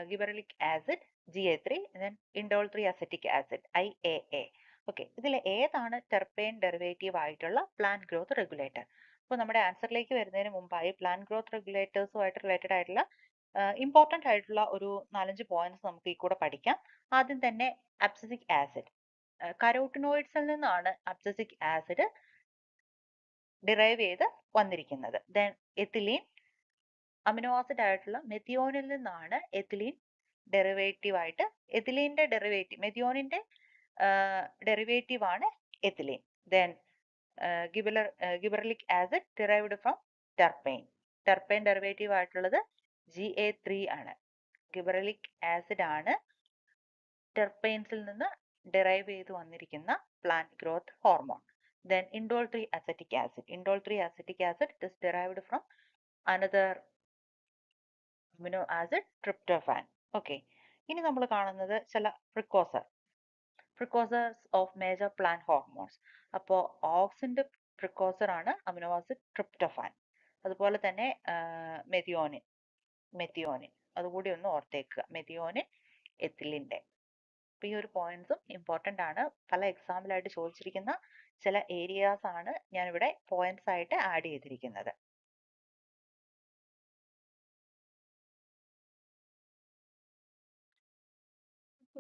gibberellic acid, GA3, then indole 3 acetic acid, IAA. ഓക്കെ, ഇതിൽ ഏതാണ് ടെർപെയിൻ ഡെറിവേറ്റീവ് ആയിട്ടുള്ള പ്ലാന്റ് ഗ്രോത്ത് റെഗുലേറ്റർ? അപ്പോൾ നമ്മുടെ ആൻസറിലേക്ക് വരുന്നതിന് മുമ്പായി പ്ലാന്റ് ഗ്രോത്ത് റെഗുലേറ്റേഴ്സുമായിട്ട് റിലേറ്റഡ് ആയിട്ടുള്ള ഇമ്പോർട്ടൻ്റ് ആയിട്ടുള്ള ഒരു 4-5 പോയിന്റ്സ് നമുക്ക് ഈ കൂടെ പഠിക്കാം. ആദ്യം തന്നെ അബ്സിസിക് ആസിഡ്. കരോട്ടിനോയിഡ്സിൽ നിന്നാണ് അബ്സിസിക് ആസിഡ് ഡിറൈവ് ചെയ്ത് വന്നിരിക്കുന്നത്. ദെൻ എത്തിലീൻ, അമിനോ ആസിഡ് ആയിട്ടുള്ള മെത്തിയോണിൽ നിന്നാണ് എത്തിലീൻ ഡെറിവേറ്റീവ് ആയിട്ട്, എത്തിലീന്റെ ഡെറിവേറ്റീവ്, മെത്തിയോണിന്റെ ഡെറിവേറ്റീവ് ആണ് ethylene. Then gibberellic acid derived from terpene. Terpene derivative ആയിട്ടുള്ളത് GA3 ആണ്. ഗിബറലിക് ആസിഡ് ആണ് ടെർപെയിൻസിൽ നിന്ന് ഡിറൈവ് ചെയ്ത് വന്നിരിക്കുന്ന plant growth hormone. Then indole 3 acetic acid. Indole 3 acetic acid is derived from another amino acid, tryptophan. Okay. ഇനി നമ്മൾ കാണുന്നത് ചില പ്രിക്കോസേഴ്സ് ഓഫ് മേജർ പ്ലാന്റ് ഹോർമോൺസ്. അപ്പോൾ ഓക്സിന്റെ പ്രിക്കോസർ ആണ് അമിനോ ആസിഡ് ട്രിപ്റ്റോഫാൻ. അതുപോലെ തന്നെ മെത്തിയോനിൻ അതുകൂടി ഒന്ന് ഓർത്തേക്കുക. മെത്തിയോനിൻ, എത്തിലിന്റെ. അപ്പോൾ ഈ ഒരു പോയിന്റ്സും ഇമ്പോർട്ടൻ്റ് ആണ്. പല എക്സാമ്പിളായിട്ട് ചോദിച്ചിരിക്കുന്ന ചില ഏരിയാസ് ആണ് ഞാനിവിടെ പോയിന്റ്സ് ആയിട്ട് ആഡ് ചെയ്തിരിക്കുന്നത്.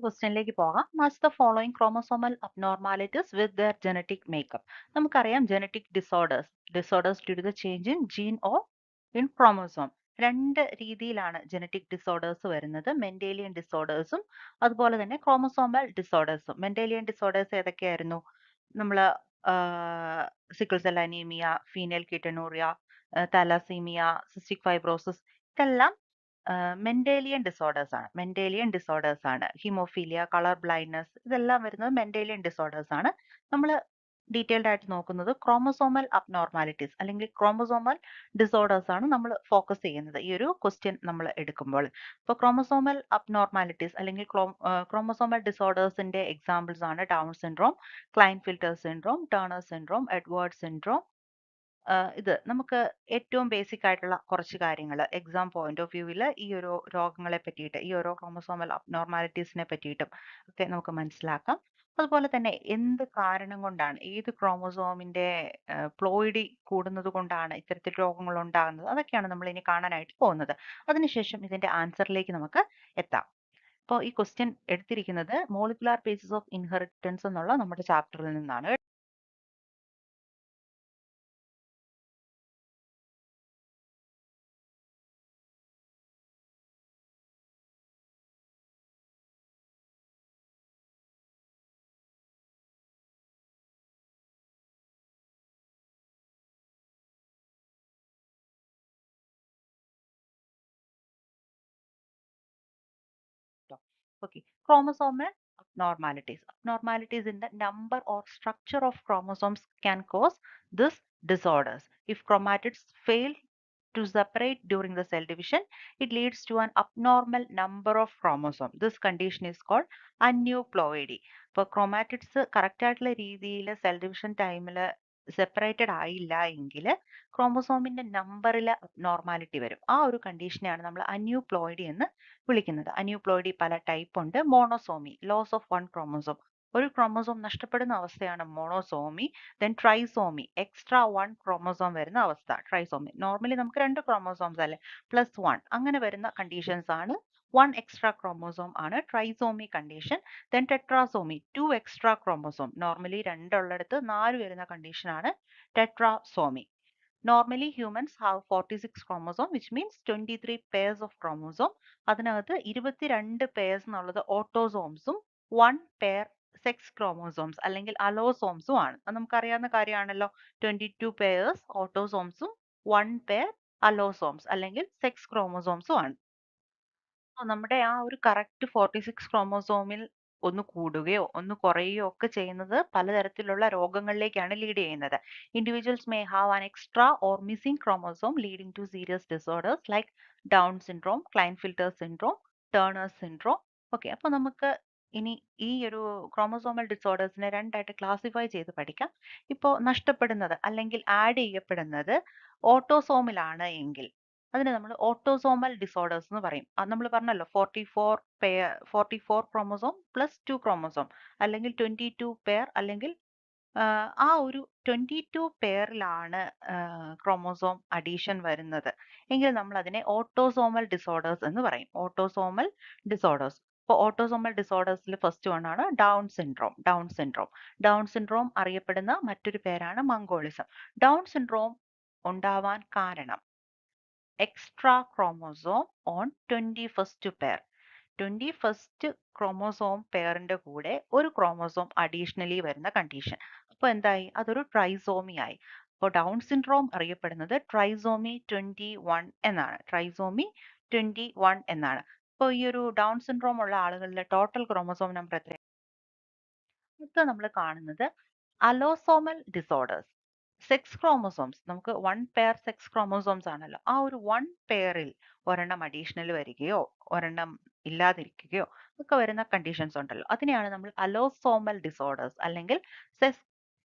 ക്വസ്റ്റ്യനിലേക്ക് പോകാം. Match the following chromosomal abnormalities with their genetic makeup. നമുക്കറിയാം genetic disorders due to the change in gene or in chromosome. 2 രീതിയിലാണ് ജനറ്റിക് ഡിസോർഡേഴ്സ് വരുന്നത്. മെൻഡേലിയൻ ഡിസോർഡേഴ്സും അതുപോലെ തന്നെ ക്രോമസോമൽ ഡിസോർഡേഴ്സും. മെൻഡേലിയൻ ഡിസോർഡേഴ്സ് ഏതൊക്കെയായിരുന്നു? നമ്മൾ sickle cell anaemia, phenylketonuria, thalassemia, cystic fibrosis, ഇതെല്ലാം മെൻഡേലിയൻ ഡിസോർഡേഴ്സ് ആണ്. ഹിമോഫീലിയ, കളർ ബ്ലൈൻഡ്നെസ്, ഇതെല്ലാം വരുന്നത് മെൻഡേലിയൻ ഡിസോർഡേഴ്സ് ആണ്. നമ്മൾ ഡീറ്റെയിൽഡ് ആയിട്ട് നോക്കുന്നത് ക്രോമസോമൽ അബ്നോർമാലിറ്റീസ് അല്ലെങ്കിൽ ക്രോമസോമൽ ഡിസോർഡേഴ്സ് ആണ് നമ്മൾ ഫോക്കസ് ചെയ്യുന്നത് ഈ ഒരു ക്വസ്റ്റ്യൻ നമ്മൾ എടുക്കുമ്പോൾ. അപ്പോൾ ക്രോമസോമൽ അബ്നോർമാലിറ്റീസ് അല്ലെങ്കിൽ ക്രോമസോമൽ ഡിസോർഡേഴ്സിന്റെ എക്സാമ്പിൾസ് ആണ് Down syndrome, Klinefelter syndrome, Turner syndrome, Edward syndrome. ഇത് നമുക്ക് ഏറ്റവും ബേസിക് ആയിട്ടുള്ള കുറച്ച് കാര്യങ്ങൾ എക്സാം പോയിന്റ് ഓഫ് വ്യൂവിൽ ഈ ഒരു രോഗങ്ങളെ പറ്റിയിട്ട്, ഈ ഓരോ ക്രോമസോമൽ അബ്നോർമാലിറ്റീസിനെ പറ്റിയിട്ടും ഒക്കെ നമുക്ക് മനസ്സിലാക്കാം. അതുപോലെ തന്നെ എന്ത് കാരണം കൊണ്ടാണ്, ഏത് ക്രോമസോമിന്റെ പ്ലോയിഡി കൂടുന്നത് കൊണ്ടാണ് ഇത്തരത്തിൽ രോഗങ്ങൾ ഉണ്ടാകുന്നത്, അതൊക്കെയാണ് നമ്മൾ ഇനി കാണാനായിട്ട് പോകുന്നത്. അതിനുശേഷം ഇതിന്റെ ആൻസറിലേക്ക് നമുക്ക് എത്താം. അപ്പോൾ ഈ ക്വസ്റ്റ്യൻ എടുത്തിരിക്കുന്നത് മോളിക്കുലാർ ബേസിസ് ഓഫ് ഇൻഹെറിറ്റൻസ് എന്നുള്ള നമ്മുടെ ചാപ്റ്ററിൽ നിന്നാണ്. Okay, chromosomal abnormalities. Abnormalities in the number or structure of chromosomes can cause this disorders. If chromatids fail to separate during the cell division, it leads to an abnormal number of chromosomes. This condition is called aneuploidy. ഇപ്പോൾ ക്രോമാറ്റിഡ്സ് കറക്റ്റ് ആയിട്ടുള്ള രീതിയിൽ സെൽ ഡിവിഷൻ ടൈമിൽ സെപ്പറേറ്റഡ് ആയില്ല എങ്കിൽ ക്രോമസോമിന്റെ നമ്പറിൽ നോർമാലിറ്റി വരും. ആ ഒരു കണ്ടീഷനെയാണ് നമ്മൾ അന്യൂപ്ലോയിഡി എന്ന് വിളിക്കുന്നത്. അന്യൂപ്ലോയിഡി പല ടൈപ്പ് ഉണ്ട്. Monosomy, loss of one chromosome, ഒരു ക്രോമസോം നഷ്ടപ്പെടുന്ന അവസ്ഥയാണ് monosomy. Then trisomy, extra one chromosome വരുന്ന അവസ്ഥ ട്രൈസോമി. നോർമലി നമുക്ക് 2 ക്രോമസോംസ് അല്ലെ, +1 അങ്ങനെ വരുന്ന കണ്ടീഷൻസ് ആണ്. 1 എക്സ്ട്രാ ക്രോമസോം ആണ് trisomy condition. Then tetrasomy, 2 extra chromosome. Normally 2 ഉള്ളിടത്ത് 4 വരുന്ന കണ്ടീഷൻ ആണ് ടെട്രാസോമി. Normally humans have 46 chromosome, which means 23 pairs of chromosome. അതിനകത്ത് 22 pairs എന്നുള്ളത് ഓട്ടോസോംസും 1 pair സെക്സ് ക്രോമോസോംസ് അല്ലെങ്കിൽ അലോസോംസും ആണ്. അത് നമുക്കറിയാവുന്ന കാര്യമാണല്ലോ. 22 pairs ഓട്ടോസോംസും 1 pair അലോസോംസ് അല്ലെങ്കിൽ സെക്സ് ക്രോമോസോംസും ആണ്. നമ്മുടെ ആ ഒരു കറക്റ്റ് 46 ക്രോമോസോമിൽ ഒന്ന് കൂടുകയോ ഒന്ന് കുറയുകയോ ഒക്കെ ചെയ്യുന്നത് പലതരത്തിലുള്ള രോഗങ്ങളിലേക്കാണ് ലീഡ് ചെയ്യുന്നത്. Individuals may have an extra or missing chromosome leading to serious disorders like Down syndrome, Klinefelter syndrome, Turner's syndrome. Okay, അപ്പോൾ നമുക്ക് ഇനി ഈ ഒരു ക്രോമോസോമൽ ഡിസോർഡേഴ്സിനെ രണ്ടായിട്ട് ക്ലാസിഫൈ ചെയ്ത് പഠിക്കാം. ഇപ്പോൾ നഷ്ടപ്പെടുന്നത് അല്ലെങ്കിൽ ആഡ് ചെയ്യപ്പെടുന്നത് ഓട്ടോസോമിലാണ് എങ്കിൽ അതിനെ നമ്മൾ ഓട്ടോസോമൽ ഡിസോർഡേഴ്സ് എന്ന് പറയും. അത് നമ്മൾ പറഞ്ഞല്ലോ 44 ക്രോമോസോം പ്ലസ് 2 ക്രോമോസോം അല്ലെങ്കിൽ 22 പെയർ അല്ലെങ്കിൽ ആ ഒരു 22 പെയറിലാണ് ക്രോമോസോം അഡീഷൻ വരുന്നത് എങ്കിൽ നമ്മൾ അതിനെ ഓട്ടോസോമൽ ഡിസോർഡേഴ്സ് എന്ന് പറയും. Autosomal disorders. ഇപ്പോൾ ഓട്ടോസോമൽ ഡിസോർഡേഴ്സിൽ ഫസ്റ്റ് വൺ ആണ് ഡൗൺ സിൻഡ്രോം. ഡൗൺ സിൻഡ്രോം അറിയപ്പെടുന്ന മറ്റൊരു പേരാണ് മംഗോളിസം. ഡൗൺ സിൻഡ്രോം ഉണ്ടാവാൻ കാരണം extra chromosome on 21st pair. 21st chromosome പെയറിന്റെ കൂടെ ഒരു ക്രോമോസോം അഡീഷണലി വരുന്ന കണ്ടീഷൻ. അപ്പോൾ എന്തായി? അതൊരു ട്രൈസോമി ആയി. അപ്പോൾ ഡൗൺ സിൻഡ്രോം അറിയപ്പെടുന്നത് ട്രൈസോമി 21 എന്നാണ്. ട്രൈസോമി 21 എന്നാണ്. അപ്പോൾ ഈ ഒരു ഡൗൺ സിൻഡ്രോം ഉള്ള ആളുകളിലെ ടോട്ടൽ ക്രോമോസോം നമ്പർ എത്രയാണ്? അടുത്ത നമ്മൾ കാണുന്നത് അലോസോമൽ ഡിസോർഡേഴ്സ്. സെക്സ് ക്രോമോസോംസ്, നമുക്ക് 1 പെയർ സെക്സ് ക്രോമോസോംസ് ആണല്ലോ. ആ ഒരു 1 പെയറിൽ ഒരെണ്ണം അഡീഷണൽ വരികയോ ഒരെണ്ണം ഇല്ലാതിരിക്കുകയോ ഒക്കെ വരുന്ന കണ്ടീഷൻസ് ഉണ്ടല്ലോ. അതിനെയാണ് നമ്മൾ അലോസോമൽ ഡിസോർഡേഴ്സ് അല്ലെങ്കിൽ സെക്സ്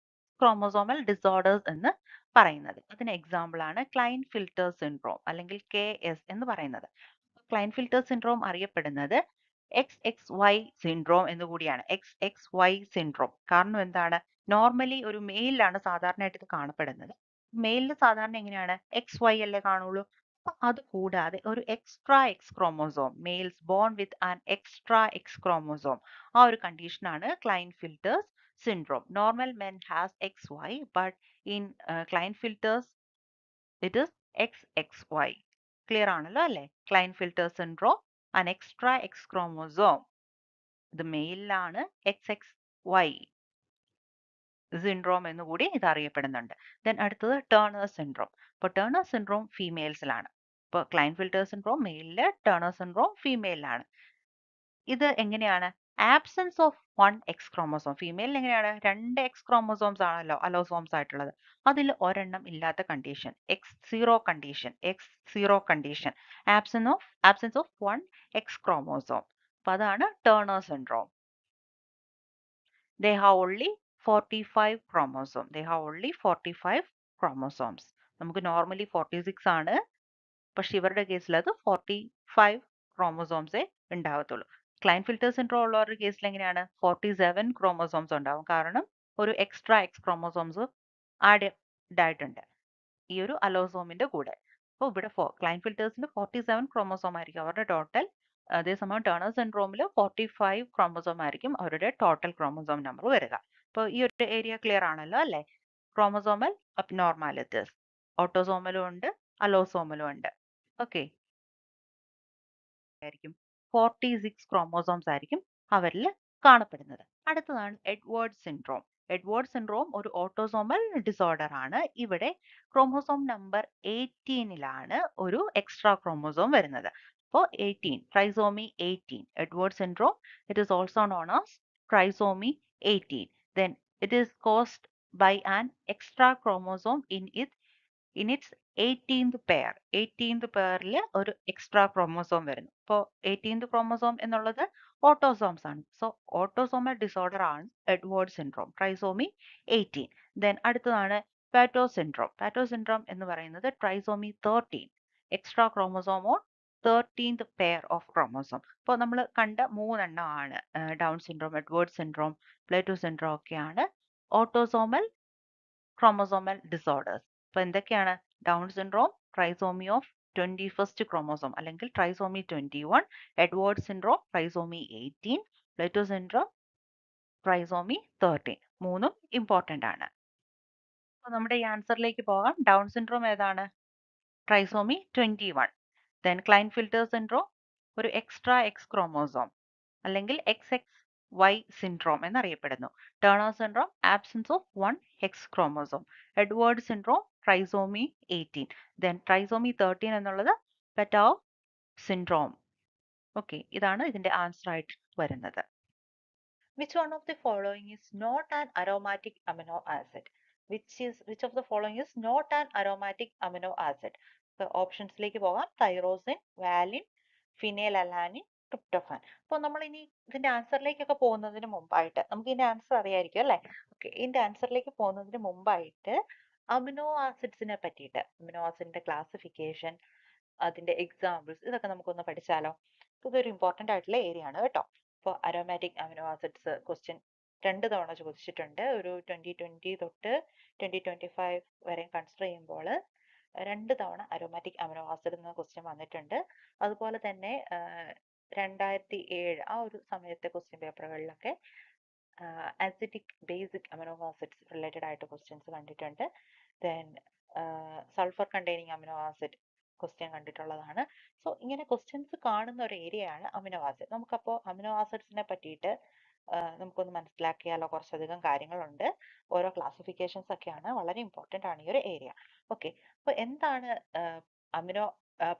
ക്രോമോസോമൽ ഡിസോർഡേഴ്സ് എന്ന് പറയുന്നത്. അതിന് എക്സാമ്പിൾ ആണ് ക്ലൈൻഫിൽട്ടർ സിൻഡ്രോം അല്ലെങ്കിൽ KS എന്ന് പറയുന്നത്. ക്ലൈൻഫിൽട്ടർ സിൻഡ്രോം അറിയപ്പെടുന്നത് XXY സിൻഡ്രോം എന്നുകൂടിയാണ്. XXY സിൻഡ്രോം കാരണം എന്താണ്? നോർമലി ഒരു മെയിലാണ് സാധാരണയായിട്ട് ഇത് കാണപ്പെടുന്നത്. മെയിലിൽ സാധാരണ എങ്ങനെയാണ്? XY അല്ലേ കാണുള്ളൂ. അപ്പൊ അത് കൂടാതെ ഒരു extra X chromosome, males born with an extra X chromosome, ആ ഒരു കണ്ടീഷനാണ് ക്ലൈൻഫിൽട്ടേഴ്സ് syndrome. Normal men has XY, but in Klinefelter's it is XXY. Clear ആണല്ലോ അല്ലേ? Klinefelter syndrome, an extra X chromosome. ഇത് മെയിലാണ് XXY സിൻഡ്രോം എന്നുകൂടി ഇത് അറിയപ്പെടുന്നുണ്ട്. ദെൻ അടുത്തത് ടേണർ സിൻഡ്രോം. അപ്പോൾ ടേണർ സിൻഡ്രോം ഫീമെയിൽസിലാണ്. ഇപ്പോൾ ക്ലൈൻഫിൽട്ടർ സിൻഡ്രോം മെയിലില്, ടേണർ സിൻഡ്രോം ഫീമെയിലാണ്. ഇത് എങ്ങനെയാണ്? Absence of 1 X chromosome. ഫീമെയിലിന് എങ്ങനെയാണ്? 2 എക്സ് ക്രോമോസോംസ് ആണല്ലോ അലോസോംസ് ആയിട്ടുള്ളത്. അതിൽ ഒരെണ്ണം ഇല്ലാത്ത condition, X0 condition. Absence of 1 X chromosome. അപ്പൊ അതാണ് turner syndrome. They have only 45 chromosomes. നമുക്ക് നോർമലി 46 ആണ്. പക്ഷെ ഇവരുടെ കേസിൽ അത് 45 ക്രോമോസോംസേ ഉണ്ടാവത്തുള്ളൂ. ക്ലൈൻഫിൽട്ടർ സിൻഡ്രോം ഉള്ളവരുടെ കേസിൽ എങ്ങനെയാണ്? 47 ക്രോമോസോംസ് ഉണ്ടാവും. കാരണം ഒരു എക്സ്ട്രാ എക്സ് ക്രോമോസോംസ് ആഡ് ആയിട്ടുണ്ട് ഈ ഒരു അലോസോമിന്റെ കൂടെ. അപ്പോൾ ഇവിടെ ക്ലൈൻഫിൽട്ടേഴ്സിൽ 47 ക്രോമോസോം ആയിരിക്കും അവരുടെ ടോട്ടൽ. അതേസമയം ടേണർ സിൻഡ്രോമിൽ 45 ക്രോമോസോം ആയിരിക്കും അവരുടെ ടോട്ടൽ ക്രോമോസോം നമ്പർ വരിക. അപ്പോൾ ഈ ഒരു ഏരിയ ക്ലിയർ ആണല്ലോ അല്ലേ? ക്രോമോസോമൽ അബ്നോർമാലിറ്റീസ് ഓട്ടോസോമലും ഉണ്ട് അലോസോമലും ഉണ്ട്. ഓക്കെ, ആയിരിക്കും 46 ക്രോമോസോംസ് ആയിരിക്കും അവരിൽ കാണപ്പെടുന്നത്. അടുത്തതാണ് എഡ്വേർഡ് സിൻഡ്രോം. എഡ്വേർഡ് സിൻഡ്രോം ഒരു ഓട്ടോസോമൽ ഡിസോർഡർ ആണ്. ഇവിടെ ക്രോമോസോം നമ്പർ 18ലാണ് ഒരു എക്സ്ട്രാ ക്രോമോസോം വരുന്നത്. അപ്പോൾ 18, trisomy 18. Edward syndrome, it is also known as trisomy 18. Then it is caused by an extra chromosome in its 18th pair 18th പെയറിൽ ഒരു എക്സ്ട്രാ ക്രോമോസോം വരുന്നു. ഇപ്പോൾ 18th ക്രോമോസോം എന്നുള്ളത് ഓട്ടോസോംസ് ആണ്. സോ ഓട്ടോസോമൽ ഡിസോർഡർ ആണ് എഡ്വേർഡ് സിൻഡ്രോം, ട്രൈസോമി 18. ദെൻ അടുത്തതാണ് പാറ്റോ സിൻഡ്രോം. പാറ്റോ സിൻഡ്രോം എന്ന് പറയുന്നത് trisomy 13, extra chromosome on 13th pair of chromosome. ഇപ്പോൾ നമ്മൾ കണ്ട മൂന്നെണ്ണമാണ് Down syndrome, Edward syndrome, Patau syndrome ഒക്കെയാണ് ഓട്ടോസോമൽ ക്രോമോസോമൽ ഡിസോർഡേഴ്സ്. അപ്പോൾ എന്തൊക്കെയാണ്? Down syndrome, trisomy of 21st chromosome അല്ലെങ്കിൽ trisomy 21, Edward syndrome trisomy 18, Patau syndrome trisomy 13. മൂന്നും ഇമ്പോർട്ടൻ്റ് ആണ്. അപ്പോൾ നമ്മുടെ ഈ ആൻസറിലേക്ക് പോകാം. ഡൗൺ സിൻഡ്രോം ഏതാണ്? ട്രൈസോമി 21. ദെൻ ക്ലൈൻഫിൽട്ടർ സിൻഡ്രോം ഒരു എക്സ്ട്രാ എക്സ് ക്രോമോസോം അല്ലെങ്കിൽ XXY സിൻഡ്രോം എന്നറിയപ്പെടുന്നു. Turner syndrome absence of 1 X chromosome. Edward syndrome trisomy 18. Then trisomy 13 എന്നുള്ളത് പെറ്റോ സിൻഡ്രോം. ഓക്കെ, ഇതാണ് ഇതിന്റെ ആൻസർ ആയിട്ട് വരുന്നത്. Which one of the following is not an aromatic amino acid? Which of the following is not an aromatic amino acid? ഓപ്ഷൻസിലേക്ക് പോകാം. തൈറോസിൻ, വാലിൻ, ഫിനൈലലാനിൻ, ട്രിപ്റ്റോഫാൻ. അപ്പോൾ നമ്മൾ ഇനി ഇതിന്റെ ആൻസറിലേക്കൊക്കെ പോകുന്നതിന് മുമ്പായിട്ട് നമുക്ക് ഇതിന്റെ ആൻസർ അറിയായിരിക്കും അല്ലേ? ഓക്കെ, ഇതിന്റെ ആൻസറിലേക്ക് പോകുന്നതിന് മുമ്പായിട്ട് അമിനോ ആസിഡ്സിനെ പറ്റിയിട്ട്, അമിനോ ആസിഡിന്റെ ക്ലാസിഫിക്കേഷൻ, അതിന്റെ എക്സാമ്പിൾസ്, ഇതൊക്കെ നമുക്കൊന്ന് പഠിച്ചാലോ? ഇതൊരു ഇമ്പോർട്ടൻ്റ് ആയിട്ടുള്ള ഏരിയ ആണ് കേട്ടോ. ഇപ്പോൾ അരോമാറ്റിക് അമിനോ ആസിഡ്സ് ക്വസ്റ്റ്യൻ 2 തവണ ചോദിച്ചിട്ടുണ്ട്. ഒരു 2020 തൊട്ട് 2025 വരെ കൺസിഡർ ചെയ്യുമ്പോൾ 2 തവണ അരോമാറ്റിക് അമിനോ ആസിഡ് എന്ന ക്വസ്റ്റ്യൻ വന്നിട്ടുണ്ട്. അതുപോലെ തന്നെ 2007 ആ ഒരു സമയത്തെ ക്വസ്റ്റ്യൻ പേപ്പറുകളിലൊക്കെ acidic basic amino acids related ആയിട്ട് ക്വസ്റ്റ്യൻസ് കണ്ടിട്ടുണ്ട്. Then sulphur containing amino acid question കണ്ടിട്ടുള്ളതാണ്. സോ ഇങ്ങനെ ക്വസ്റ്റ്യൻസ് കാണുന്ന ഒരു ഏരിയ ആണ് അമിനോ ആസിഡ്. നമുക്കപ്പോൾ അമിനോ ആസിഡ്സിനെ പറ്റിയിട്ട് നമുക്കൊന്ന് മനസ്സിലാക്കിയാലോ? കുറച്ചധികം കാര്യങ്ങളുണ്ട്. ഓരോ ക്ലാസിഫിക്കേഷൻസ് ഒക്കെയാണ്. വളരെ ഇമ്പോർട്ടൻ്റ് ആണ് ഈ ഒരു ഏരിയ. ഓക്കെ, അപ്പോൾ എന്താണ് അമിനോ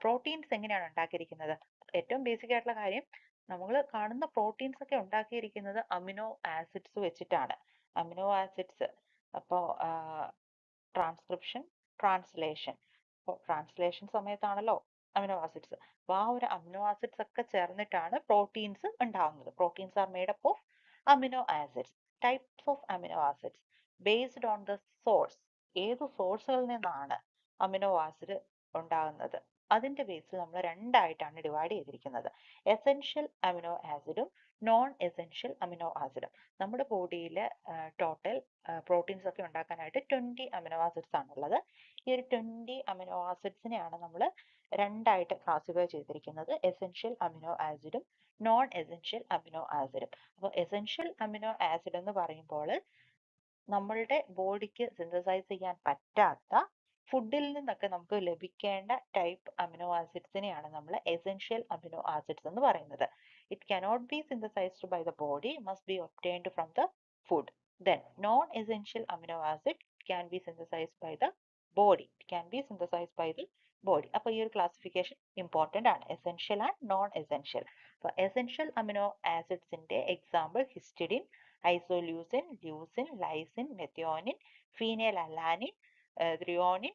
പ്രോട്ടീൻസ് എങ്ങനെയാണ് ഉണ്ടാക്കിയിരിക്കുന്നത്? ഏറ്റവും ബേസിക് ആയിട്ടുള്ള കാര്യം, നമ്മൾ കാണുന്ന പ്രോട്ടീൻസ് ഒക്കെ ഉണ്ടാക്കിയിരിക്കുന്നത് അമിനോ ആസിഡ്സ് വെച്ചിട്ടാണ്. അമിനോ ആസിഡ്സ് അപ്പോൾ ട്രാൻസ്ക്രിപ്ഷൻ, ട്രാൻസ്ലേഷൻ. അപ്പോൾ ട്രാൻസ്ലേഷൻ സമയത്താണല്ലോ അമിനോ ആസിഡ്സ്. അപ്പോൾ ആ ഒരു അമിനോ ആസിഡ്സ് ഒക്കെ ചേർന്നിട്ടാണ് പ്രോട്ടീൻസ് ഉണ്ടാവുന്നത്. Proteins are made up of amino acids. Types of amino acids based on the source. ഏത് സോഴ്സുകളിൽ നിന്നാണ് അമിനോ ആസിഡ് ഉണ്ടാകുന്നത്, അതിന്റെ ബേസിൽ നമ്മൾ രണ്ടായിട്ടാണ് ഡിവൈഡ് ചെയ്തിരിക്കുന്നത്. എസെൻഷ്യൽ അമിനോ ആസിഡും നോൺ എസെൻഷ്യൽ അമിനോ ആസിഡും. നമ്മുടെ ബോഡിയിൽ ടോട്ടൽ പ്രോട്ടീൻസ് ഒക്കെ ഉണ്ടാക്കാനായിട്ട് 20 അമിനോ ആസിഡ്സ് ആണുള്ളത്. ഈ ഒരു 20 അമിനോ ആസിഡ്സിനെയാണ് നമ്മൾ രണ്ടായിട്ട് ക്ലാസിഫൈ ചെയ്തിരിക്കുന്നത്. എസെൻഷ്യൽ അമിനോ ആസിഡും നോൺ എസെൻഷ്യൽ അമിനോ ആസിഡും. അപ്പോൾ എസെൻഷ്യൽ അമിനോ ആസിഡ് എന്ന് പറയുമ്പോൾ നമ്മളുടെ ബോഡിക്ക് സിന്തസൈസ് ചെയ്യാൻ പറ്റാത്ത ഫുഡിൽ നിന്നൊക്കെ നമുക്ക് ലഭിക്കേണ്ട ടൈപ്പ് അമിനോ ആസിഡ്സിനെയാണ് നമ്മൾ എസെൻഷ്യൽ അമിനോ ആസിഡ്സ് എന്ന് പറയുന്നത്. It cannot be synthesised by the body, must be obtained from the food. Then non essential amino acid can be synthesised by the body. It can be synthesised by the body. അപ്പോൾ ഈ ഒരു ക്ലാസിഫിക്കേഷൻ ഇമ്പോർട്ടൻ്റ് ആണ്, എസെൻഷ്യൽ ആൻഡ് നോൺ എസെൻഷ്യൽ. അപ്പോൾ എസെൻഷ്യൽ അമിനോ ആസിഡ്സിന്റെ example histidine, isoleucine, leucine, lysine, methionine, phenylalanine, threonine,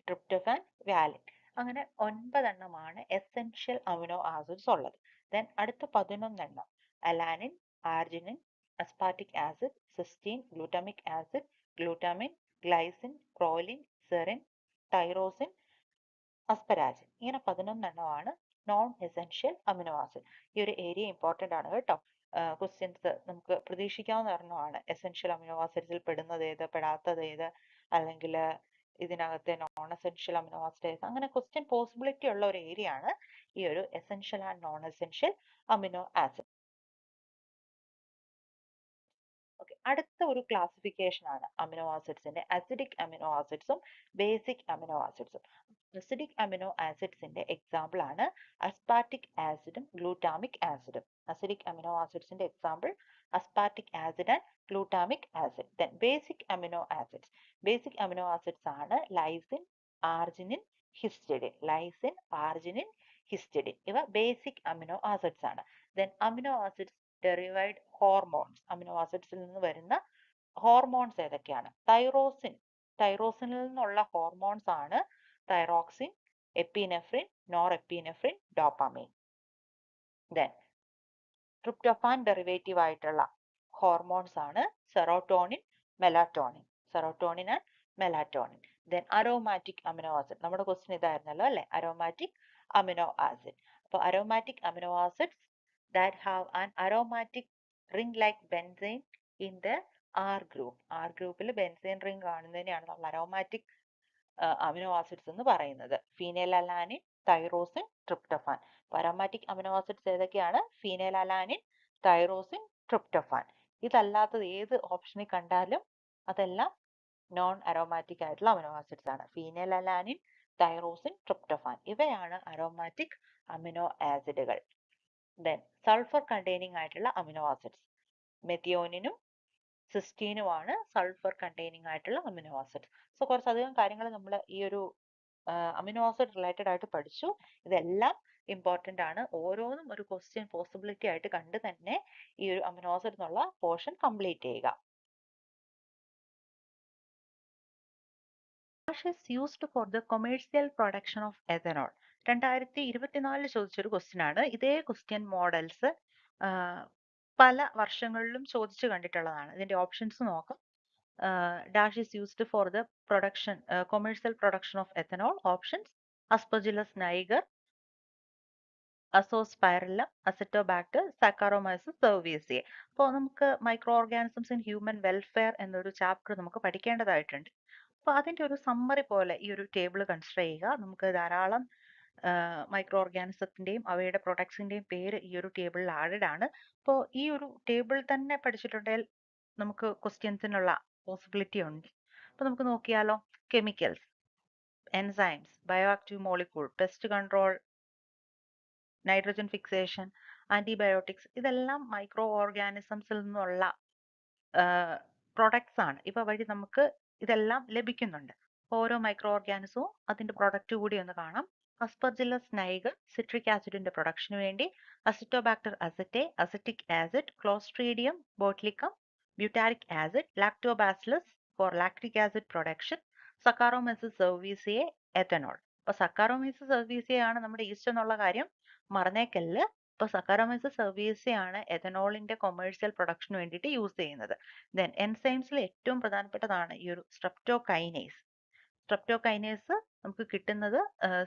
tryptophan, valine. അങ്ങനെ 9 എണ്ണമാണ് എസെൻഷ്യൽ അമിനോ ആസിഡ്സ് ഉള്ളത്. ദെൻ അടുത്ത 11 എണ്ണം alanine, arginine, aspartic acid, cysteine, glutamic acid, glutamine, glycine, proline, serine, tyrosine, asparagine. ഇങ്ങനെ 11 എണ്ണമാണ് നോൺ എസെൻഷ്യൽ അമിനോ ആസിഡ്. ഈ ഒരു ഏരിയ ഇമ്പോർട്ടൻ്റ് ആണ് കേട്ടോ. ക്വസ്റ്റ്യൻസ് നമുക്ക് പ്രതീക്ഷിക്കാവുന്ന ഒരെണ്ണമാണ്. എസെൻഷ്യൽ അമിനോ ആസിഡ്സിൽ പെടുന്നത് ഏത്, പെടാത്തത് ഏത്, അല്ലെങ്കിൽ ഇതിനകത്തെ നോൺ എസെൻഷ്യൽ അമിനോ ആസിഡ്, അങ്ങനെ ക്വസ്റ്റ്യൻ പോസിബിലിറ്റി ഉള്ള ഒരു ഏരിയ ആണ് ഈ ഒരു essential and non essential amino acid. Okay, അടുത്ത ഒരു ക്ലാസിഫിക്കേഷൻ ആണ് അമിനോ ആസിഡ്സിന്റെ അസിഡിക് അമിനോ ആസിഡ്സും ബേസിക് അമിനോ ആസിഡ്സും. അസിഡിക് അമിനോ ആസിഡ്സിന്റെ എക്സാമ്പിൾ ആണ് അസ്പാർട്ടിക് ആസിഡും ഗ്ലൂട്ടാമിക് ആസിഡും. അസിഡിക് അമിനോ ആസിഡ്സിന്റെ example aspartic acid and glutamic acid. Then basic amino acids. Basic amino acids ആണ് lysine, arginine, histidine. Lysine, arginine, histidine ഇവ ബേസിക് അമിനോ ആസിഡ്സ് ആണ്. Then amino acids derived hormones. Amino ആസിഡ്സിൽ നിന്ന് വരുന്ന ഹോർമോൺസ് ഏതൊക്കെയാണ്? തൈറോസിൻ. തൈറോസിനിൽ നിന്നുള്ള ഹോർമോൺസ് ആണ് thyroxine, epinephrine, norepinephrine, dopamine. Then tryptophan derivative ആയിട്ടുള്ള ഹോർമോൺസ് ആണ് serotonin, melatonin. Serotonin and melatonin. Then aromatic amino acid. നമ്മുടെ ക്വസ്റ്റ്യൻ ഇതായിരുന്നല്ലോ അല്ലെ, aromatic amino acid. അപ്പോൾ aromatic amino acids that have an aromatic ring like benzene in the R group. R ഗ്രൂപ്പിൽ ബെൻസീൻ റിംഗ് കാണുന്നതിനെയാണ് നമ്മൾ aromatic അമിനോ ആസിഡ്സ് എന്ന് പറയുന്നത്. Phenylalanine, tyrosine, tryptophan. Aromatic amino acids ഏതൊക്കെയാണ്? Phenylalanine, tyrosine, tryptophan. ഇതല്ലാത്തത് ഏത് ഓപ്ഷനിൽ കണ്ടാലും അതെല്ലാം നോൺ അരോമാറ്റിക് ആയിട്ടുള്ള അമിനോ ആസിഡ്സ് ആണ്. ഫീനൈൽ അലാനിൻ, തൈറോസിൻ, ട്രിപ്റ്റോഫാൻ ഇവയാണ് അരോമാറ്റിക് അമിനോ ആസിഡുകൾ. ദെൻ സൾഫർ കണ്ടെയ്നിങ് ആയിട്ടുള്ള അമിനോ ആസിഡ്സ് മെത്തിയോണിനും സിസ്റ്റീനുമാണ് സൾഫർ കണ്ടെയ്നിങ് ആയിട്ടുള്ള അമിനോ ആസിഡ്. സോ കുറച്ചധികം കാര്യങ്ങൾ നമ്മൾ ഈ ഒരു അമിനോ ആസിഡ് റിലേറ്റഡ് ആയിട്ട് പഠിച്ചു. ഇതെല്ലാം ഇമ്പോർട്ടൻ്റ് ആണ്. ഓരോന്നും ഒരു ക്വസ്റ്റ്യൻ പോസിബിലിറ്റി ആയിട്ട് കണ്ട് തന്നെ ഈ ഒരു അമിനോ ആസിഡ് എന്നുള്ള പോർഷൻ കംപ്ലീറ്റ് ചെയ്യുക. is used for the commercial production of ethanol. 2024 ചോദിച്ചൊരു ക്വസ്റ്റ്യൻ ആണ്. ഇതേ ക്വസ്റ്റ്യൻ മോഡൽസ് പല വർഷങ്ങളിലും ചോദിച്ചു കണ്ടിട്ടുള്ളതാണ്. ഇതിന്റെ ഓപ്ഷൻസ് നോക്കാം. Dash is used for the production, commercial production of ethanol. Options: Aspergillus niger, Azospirillum, Acetobacter, Saccharomyces cerevisiae. അപ്പോൾ നമുക്ക് micro organisms in human welfare എന്നൊരു ചാപ്റ്റർ നമുക്ക് പഠിക്കേണ്ടതായിട്ടുണ്ട്. അപ്പോൾ അതിന്റെ ഒരു സമ്മറി പോലെ ഈ ഒരു ടേബിൾ കൺസിഡർ ചെയ്യുക. നമുക്ക് ധാരാളം മൈക്രോ ഓർഗാനിസത്തിന്റെയും അവയുടെ പ്രൊഡക്ട്സിന്റെയും പേര് ഈ ഒരു ടേബിളിൽ ആഡഡ് ആണ്. അപ്പോൾ ഈ ഒരു ടേബിൾ തന്നെ പഠിച്ചിട്ടുണ്ടെങ്കിൽ നമുക്ക് ക്വസ്റ്റ്യൻസിനുള്ള പോസിബിലിറ്റി ഉണ്ട്. അപ്പോൾ നമുക്ക് നോക്കിയാലോ. Chemicals, enzymes, bioactive molecule, pest control, nitrogen fixation, antibiotics ഇതെല്ലാം മൈക്രോ ഓർഗാനിസംസിൽ നിന്നുള്ള പ്രൊഡക്ട്സ് ആണ്. ഇവ വഴി നമുക്ക് ഇതെല്ലാം ലഭിക്കുന്നുണ്ട്. ഓരോ മൈക്രോ ഓർഗാനിസവും അതിന്റെ പ്രൊഡക്റ്റ് കൂടി ഒന്ന് കാണാം. അസ്പെർജില്ലസ് നൈഗർ സിട്രിക് ആസിഡിന്റെ പ്രൊഡക്ഷന് വേണ്ടി, Acetobacter aceti acetic acid, Clostridium butylicum butyric acid, Lactobacillus for lactic acid production, Saccharomyces cerevisiae ethanol. അപ്പൊ സക്കാറോമൈസസ് സെർവീസിയെ ആണ് നമ്മുടെ ഈസ്റ്റ് എന്നുള്ള കാര്യം മറന്നേക്കല്ല്. ഇപ്പൊ സക്കാറോമൈസസ് സെർവീസിയെ ആണ് എഥനോളിന്റെ കൊമേഴ്സ്യൽ പ്രൊഡക്ഷന് വേണ്ടിയിട്ട് യൂസ് ചെയ്യുന്നത്. ദെൻ എൻസൈംസിൽ ഏറ്റവും പ്രധാനപ്പെട്ടതാണ് ഈ ഒരു സ്ട്രെപ്റ്റോകൈനേസ്. സ്ട്രെപ്റ്റോകൈനേസ് നമുക്ക് കിട്ടുന്നത്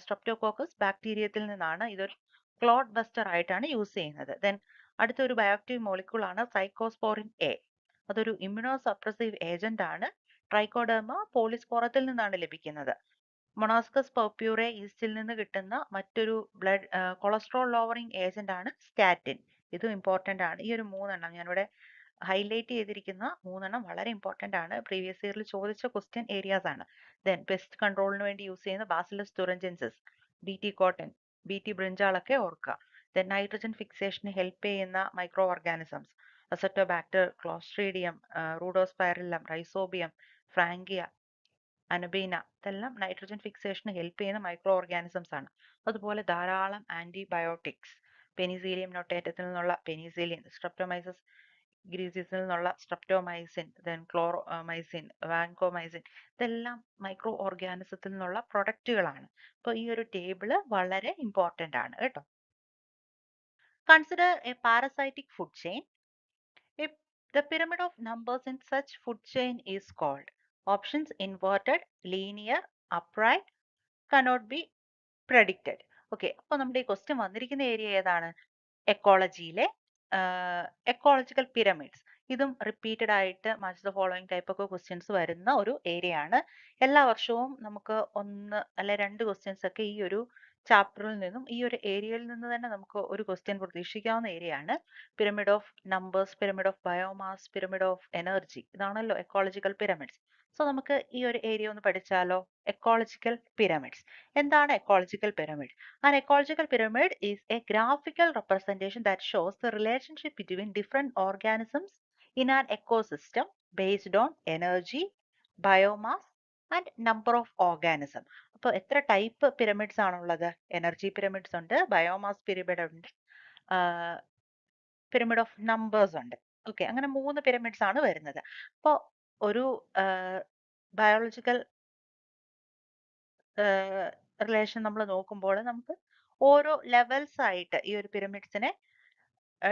സ്ട്രെപ്റ്റോകോക്കസ് ബാക്ടീരിയത്തിൽ നിന്നാണ്. ഇതൊരു ക്ലോട്ട് ബസ്റ്റർ ആയിട്ടാണ് യൂസ് ചെയ്യുന്നത്. ദെൻ അടുത്തൊരു ബയോആക്റ്റീവ് മോളിക്യൂൾ ആണ് സൈക്കോസ്പോറിൻ എ. അതൊരു ഇമ്മ്യൂണോ സപ്രസീവ് ഏജന്റ് ആണ്. ട്രൈക്കോഡെർമ പോളിസ്പോറത്തിൽ നിന്നാണ് ലഭിക്കുന്നത്. മൊണോസ്കസ് പർപ്യൂറെ ഈസ്റ്റിൽ നിന്ന് കിട്ടുന്ന മറ്റൊരു ബ്ലഡ് കൊളസ്ട്രോൾ ലോവറിംഗ് ഏജന്റ് ആണ് സ്റ്റാറ്റിൻ. ഇതും ഇമ്പോർട്ടന്റ് ആണ്. ഈ ഒരു മൂന്നെണ്ണം ഞാനിവിടെ ഹൈലൈറ്റ് ചെയ്തിരിക്കുന്ന മൂന്നെണ്ണം വളരെ ഇമ്പോർട്ടന്റ് ആണ്. പ്രീവിയസ് ഇയറിൽ ചോദിച്ച ക്വസ്റ്റ്യൻ ഏരിയാസ് ആണ്. ദെൻ പെസ്റ്റ് കൺട്രോളിന് വേണ്ടി യൂസ് ചെയ്യുന്ന Bacillus thuringiensis, BT cotton, BT ബ്രിഞ്ചാളൊക്കെ ഓർക്കുക. ദെൻ നൈട്രജൻ ഫിക്സേഷന് ഹെൽപ്പ് ചെയ്യുന്ന micro organisms Azotobacter, Clostridium, Rhodospirillum, Rhizobium, Frankia, Anabaena ഇതെല്ലാം നൈട്രജൻ ഫിക്സേഷന് ഹെൽപ്പ് ചെയ്യുന്ന മൈക്രോ ഓർഗാനിസംസ് ആണ്. അതുപോലെ ധാരാളം ആന്റിബയോട്ടിക്സ്, പെനിസീലിയം നൊട്ടേറ്റത്തിൽ നിന്നുള്ള പെനിസിലിൻ, സ്ട്രെപ്റ്റോമൈസസ് ഗ്രീസിസിൽ നിന്നുള്ള സ്ട്രെപ്റ്റോമൈസിൻ, ദെൻ ക്ലോറോമൈസിൻ, വാൻകോമൈസിൻ ഇതെല്ലാം മൈക്രോ ഓർഗാനിസത്തിൽ നിന്നുള്ള പ്രൊഡക്റ്റുകളാണ്. അപ്പോൾ ഈ ഒരു ടേബിള് വളരെ ഇമ്പോർട്ടന്റ് ആണ് കേട്ടോ. Consider a parasitic food chain. The pyramid of numbers in such food chain is called. Options: inverted, linear, upright, cannot be predicted. Okay, അപ്പോൾ നമ്മുടെ ഈ ക്വസ്റ്റ്യൻ വന്നിരിക്കുന്ന ഏരിയ ഏതാണ്? എക്കോളജിയിലെ എക്കോളജിക്കൽ പിരമിഡ്സ്. ഇതും റിപ്പീറ്റഡ് ആയിട്ട് മാച്ച് ദ ഫോളോയിങ് ടൈപ്പ് ഒക്കെ ക്വസ്റ്റ്യൻസ് വരുന്ന ഒരു ഏരിയ ആണ്. എല്ലാ വർഷവും നമുക്ക് ഒന്ന് അല്ലെ രണ്ട് ക്വസ്റ്റ്യൻസ് ഒക്കെ ഈ ഒരു ചാപ്റ്ററിൽ നിന്നും ഈ ഒരു ഏരിയയിൽ നിന്ന് തന്നെ നമുക്ക് ഒരു ക്വസ്റ്റ്യൻ പ്രതീക്ഷിക്കാവുന്ന ഏരിയ ആണ്. Pyramid of numbers, pyramid of biomass, pyramid of energy ഇതാണല്ലോ എക്കോളജിക്കൽ പിരമിഡ്സ്. സോ നമുക്ക് ഈ ഒരു ഏരിയ ഒന്ന് പഠിച്ചാലോ. Ecological pyramids. എന്താണ് ecological pyramid? An ecological pyramid is a graphical representation that shows the relationship between different organisms in an ecosystem based on energy, biomass and number of organisms. അപ്പോൾ എത്ര ടൈപ്പ് പിരമിഡ്സ് ആണുള്ളത്? എനർജി പിരമിഡ്സ് ഉണ്ട്, ബയോമാസ് പിരമിഡ് ഉണ്ട്, പിരമിഡ് ഓഫ് നമ്പേഴ്സ് ഉണ്ട്. ഓക്കെ, അങ്ങനെ 3 പിരമിഡ്സ് ആണ് വരുന്നത്. അപ്പോൾ ഒരു ബയോളജിക്കൽ റിലേഷൻ നമ്മൾ നോക്കുമ്പോൾ നമുക്ക് ഓരോ ലെവൽസ് ആയിട്ട് ഈ ഒരു പിരമിഡ്സിനെ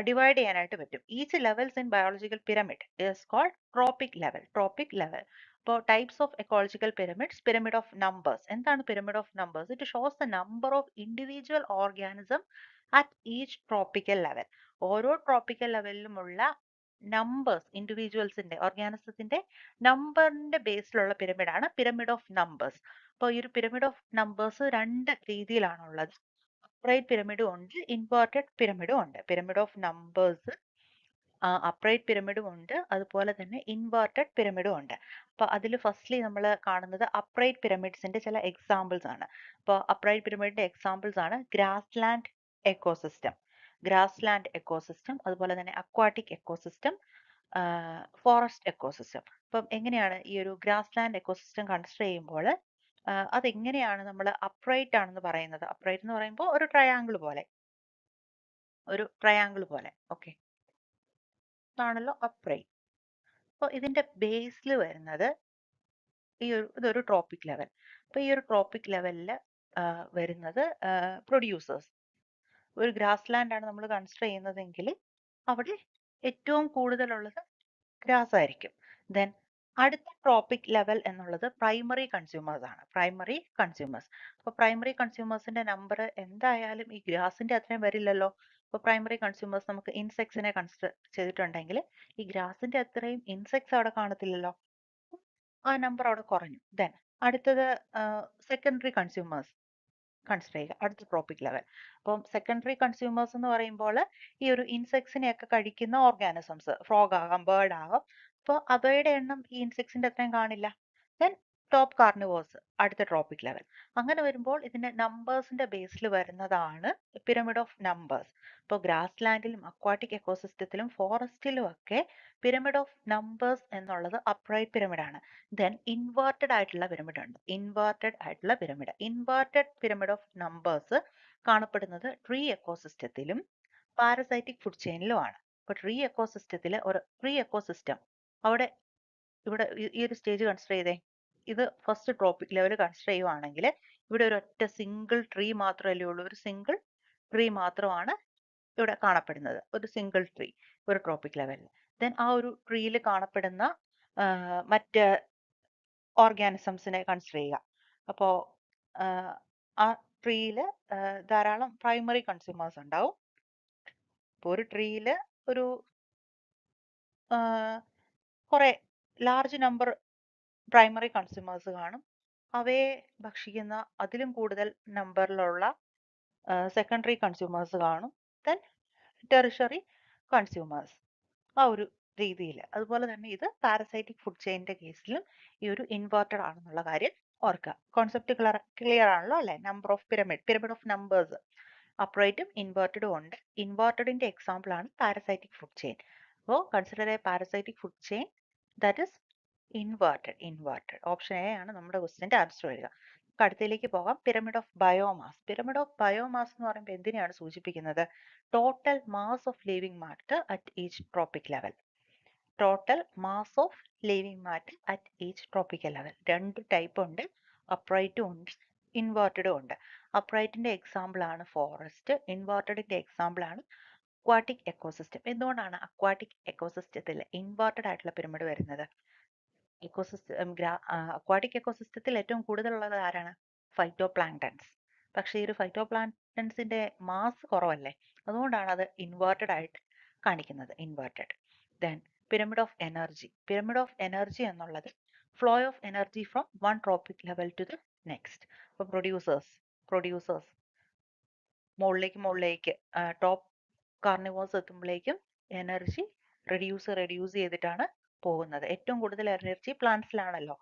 ഡിവൈഡ് ചെയ്യാനായിട്ട് പറ്റും. Each levels in biological pyramid is called trophic level. Trophic level. അപ്പോൾ types of ecological pyramids, pyramid of numbers. എന്താണ് pyramid of numbers? It shows the number of individual organism at each tropical level. ഓരോ ട്രോപ്പിക്കൽ ലെവലിലുമുള്ള നമ്പേഴ്സ്, ഇൻഡിവിജ്വൽസിന്റെ ഓർഗാനിസത്തിന്റെ നമ്പറിന്റെ ബേസിലുള്ള പിരമിഡാണ് പിരമിഡ് ഓഫ് നമ്പേഴ്സ്. അപ്പോൾ ഈ ഒരു പിരമിഡ് ഓഫ് നമ്പേഴ്സ് രണ്ട് രീതിയിലാണുള്ളത്. അപ്രൈറ്റ് പിരമിഡും ഉണ്ട്, ഇൻവേർട്ടഡ് പിരമിഡും ഉണ്ട്. പിരമിഡ് ഓഫ് നമ്പേഴ്സ് അപ്രൈറ്റ് പിരമിഡും ഉണ്ട്, അതുപോലെ തന്നെ ഇൻവേർട്ടഡ് പിരമിഡും ഉണ്ട്. അപ്പോൾ അതിൽ ഫസ്റ്റ്ലി നമ്മൾ കാണുന്നത് അപ്രൈറ്റ് പിരമിഡ്സിന്റെ ചില എക്സാമ്പിൾസ് ആണ്. അപ്പോൾ അപ്രൈറ്റ് പിരമിഡിന്റെ എക്സാമ്പിൾസ് ആണ് ഗ്രാസ് ലാൻഡ് എക്കോസിസ്റ്റം, അതുപോലെ തന്നെ അക്വാട്ടിക് എക്കോസിസ്റ്റം, ഫോറസ്റ്റ് എക്കോസിസ്റ്റം. അപ്പം എങ്ങനെയാണ് ഈ ഒരു ഗ്രാസ് ലാൻഡ് എക്കോസിസ്റ്റം കൺസിഡർ ചെയ്യുമ്പോൾ അതെങ്ങനെയാണ് നമ്മൾ അപ്രൈറ്റ് ആണെന്ന് പറയുന്നത്? അപ്രൈറ്റ് എന്ന് പറയുമ്പോൾ ഒരു ട്രയാങ്കിൾ പോലെ, ഓക്കെ, ഇതാണല്ലോ അപ്രൈറ്റ്. അപ്പോൾ ഇതിന്റെ ബേസിൽ വരുന്നത് ഇതൊരു ട്രോപ്പിക് ലെവൽ. അപ്പോൾ ഈ ഒരു ട്രോപ്പിക് ലെവലിൽ വരുന്നത് പ്രൊഡ്യൂസേഴ്സ്. ഒരു ഗ്രാസ് ലാൻഡ് ആണ് നമ്മൾ കൺസിഡർ ചെയ്യുന്നതെങ്കിൽ അവിടെ ഏറ്റവും കൂടുതലുള്ളത് ഗ്രാസ് ആയിരിക്കും. ദെൻ അടുത്ത ട്രോപ്പിക് ലെവൽ എന്നുള്ളത് പ്രൈമറി കൺസ്യൂമേഴ്സ് ആണ്. അപ്പോൾ പ്രൈമറി കൺസ്യൂമേഴ്സിന്റെ നമ്പർ എന്തായാലും ഈ ഗ്രാസിന്റെ അത്രയും വരില്ലല്ലോ. അപ്പോൾ പ്രൈമറി കൺസ്യൂമേഴ്സ് നമുക്ക് ഇൻസെക്ട്സിനെ കൺസിഡർ ചെയ്തിട്ടുണ്ടെങ്കിൽ ഈ ഗ്രാസിന്റെ അത്രയും ഇൻസെക്ട്സ് അവിടെ കാണത്തില്ലല്ലോ, ആ നമ്പർ അവിടെ കുറഞ്ഞു. ദെൻ അടുത്തത് സെക്കൻഡറി കൺസ്യൂമേഴ്സ് കൺസിഡർ ചെയ്യുക, അടുത്ത ട്രോപ്പിക് ലെവൽ. അപ്പം സെക്കൻഡറി കൺസ്യൂമേഴ്സ് എന്ന് പറയുമ്പോൾ ഈ ഒരു ഇൻസെക്ട്സിനെയൊക്കെ കഴിക്കുന്ന ഓർഗാനിസംസ്, ഫ്രോഗ് ആകാം, ബേർഡ് ആകാം. അപ്പോൾ അവയുടെ എണ്ണം ഈ ഇൻസെക്ട്സിന്റെ അത്രയും കാണില്ല. ദെൻ ടോപ്പ് കാർണിവേഴ്സ്, അടുത്ത ട്രോപ്പിക് ലെവൽ. അങ്ങനെ വരുമ്പോൾ ഇതിന്റെ നമ്പേഴ്സിന്റെ ബേസിൽ വരുന്നതാണ് പിരമിഡ് ഓഫ് നമ്പേഴ്സ്. ഇപ്പോൾ ഗ്രാസ് ലാൻഡിലും അക്വാട്ടിക് എക്കോസിസ്റ്റത്തിലും ഫോറസ്റ്റിലും ഒക്കെ പിരമിഡ് ഓഫ് നമ്പേഴ്സ് എന്നുള്ളത് അപ്രൈറ്റ് പിരമിഡ് ആണ്. ദെൻ ഇൻവേർട്ടഡ് ആയിട്ടുള്ള പിരമിഡ് ഉണ്ട്. ഇൻവേർട്ടഡ് പിരമിഡ് ഓഫ് നമ്പേഴ്സ് കാണപ്പെടുന്നത് ട്രീ എക്കോസിസ്റ്റത്തിലും പാരസൈറ്റിക് ഫുഡ് ചെയിനിലുമാണ്. അപ്പോൾ ട്രീ എക്കോസിസ്റ്റം അവിടെ ഇവിടെ ഈ ഒരു സ്റ്റേജ് കൺസിഡർ ചെയ്തേ. ഇത് ഫസ്റ്റ് ട്രോപ്പിക് ലെവൽ കൺസിഡർ ചെയ്യുവാണെങ്കിൽ ഇവിടെ ഒരു ഒറ്റ സിംഗിൾ ട്രീ മാത്രമല്ലേ ഉള്ളൂ. ഒരു സിംഗിൾ ട്രീ മാത്രമാണ് ഇവിടെ കാണപ്പെടുന്നത്, ഒരു സിംഗിൾ ട്രീ ഒരു ട്രോപ്പിക് ലെവലിൽ. ദെൻ ആ ഒരു ട്രീയിൽ കാണപ്പെടുന്ന മറ്റ് ഓർഗാനിസംസിനെ കൺസിഡർ ചെയ്യുക. അപ്പോൾ ആ ട്രീയിൽ ധാരാളം പ്രൈമറി കൺസ്യൂമേഴ്സ് ഉണ്ടാവും. ഇപ്പോൾ ഒരു ട്രീയിൽ ഒരു കുറെ ലാർജ് നമ്പർ പ്രൈമറി കൺസ്യൂമേഴ്സ് കാണും. അവയെ ഭക്ഷിക്കുന്ന അതിലും കൂടുതൽ നമ്പറിലുള്ള സെക്കൻഡറി കൺസ്യൂമേഴ്സ് കാണും. ദെൻ ടെറിഷറി കൺസ്യൂമേഴ്സ്, ആ ഒരു രീതിയിൽ. അതുപോലെ തന്നെ ഇത് പാരസൈറ്റിക് ഫുഡ് ചെയിനിന്റെ കേസിലും ഈ ഒരു ഇൻവേർട്ടഡ് ആണെന്നുള്ള കാര്യം ഓർക്കുക. കോൺസെപ്റ്റ് ക്ലിയർ ആണല്ലോ അല്ലെ? Number of pyramid of numbers അപ്രൈറ്റും ഇൻവേർട്ടഡും ഉണ്ട്. ഇൻവേർട്ടഡിന്റെ എക്സാമ്പിൾ ആണ് പാരസൈറ്റിക് ഫുഡ് ചെയിൻ. അപ്പോൾ consider a parasitic food chain that is inverted. Option A ആണ് നമ്മുടെ ക്വസ്റ്റ്യന്റെ ആൻസർ വരിക. അടുത്തതിലേക്ക് പോകാം. Pyramid of biomass. Pyramid of biomass എന്ന് പറയുമ്പോൾ എന്തിനെയാണ് സൂചിപ്പിക്കുന്നത്? Total mass of living matter at each trophic level. Total mass of living matter at each tropical level. രണ്ട് ടൈപ്പ് ഉണ്ട്, അപ്രൈറ്റും ഉണ്ട്, ഇൻവേർട്ടഡും ഉണ്ട്. അപ്രൈറ്റിന്റെ എക്സാമ്പിൾ ആണ് ഫോറസ്റ്റ്, ഇൻവേർട്ടഡിന്റെ എക്സാമ്പിൾ ആണ് അക്വാട്ടിക് എക്കോസിസ്റ്റം. എന്തുകൊണ്ടാണ് അക്വാട്ടിക് എക്കോസിസ്റ്റത്തിൽ ഇൻവേർട്ടഡ് ആയിട്ടുള്ള പിരമിഡ് വരുന്നത്? അക്വാട്ടിക് എക്കോസിസ്റ്റത്തിൽ ഏറ്റവും കൂടുതലുള്ളത് ആരാണ്? Phyto planktons. പക്ഷേ ഈ ഒരു ഫൈറ്റോ പ്ലാങ്ടൺസിന്റെ മാസ് കുറവല്ലേ, അതുകൊണ്ടാണ് അത് ഇൻവേർട്ടഡ് ആയിട്ട് കാണിക്കുന്നത്, inverted. Then pyramid of energy. Pyramid of energy എന്നുള്ളത് flow of energy from one trophic level to the next. ഇപ്പൊ പ്രൊഡ്യൂസേഴ്സ് മുകളിലേക്ക് ടോപ്പ് കാർണിവേഴ്സ് എത്തുമ്പോഴേക്കും എനർജി റെഡ്യൂസ് ചെയ്തിട്ടാണ് പോകുന്നത്. ഏറ്റവും കൂടുതൽ എനർജി പ്ലാന്റ്സിലാണല്ലോ.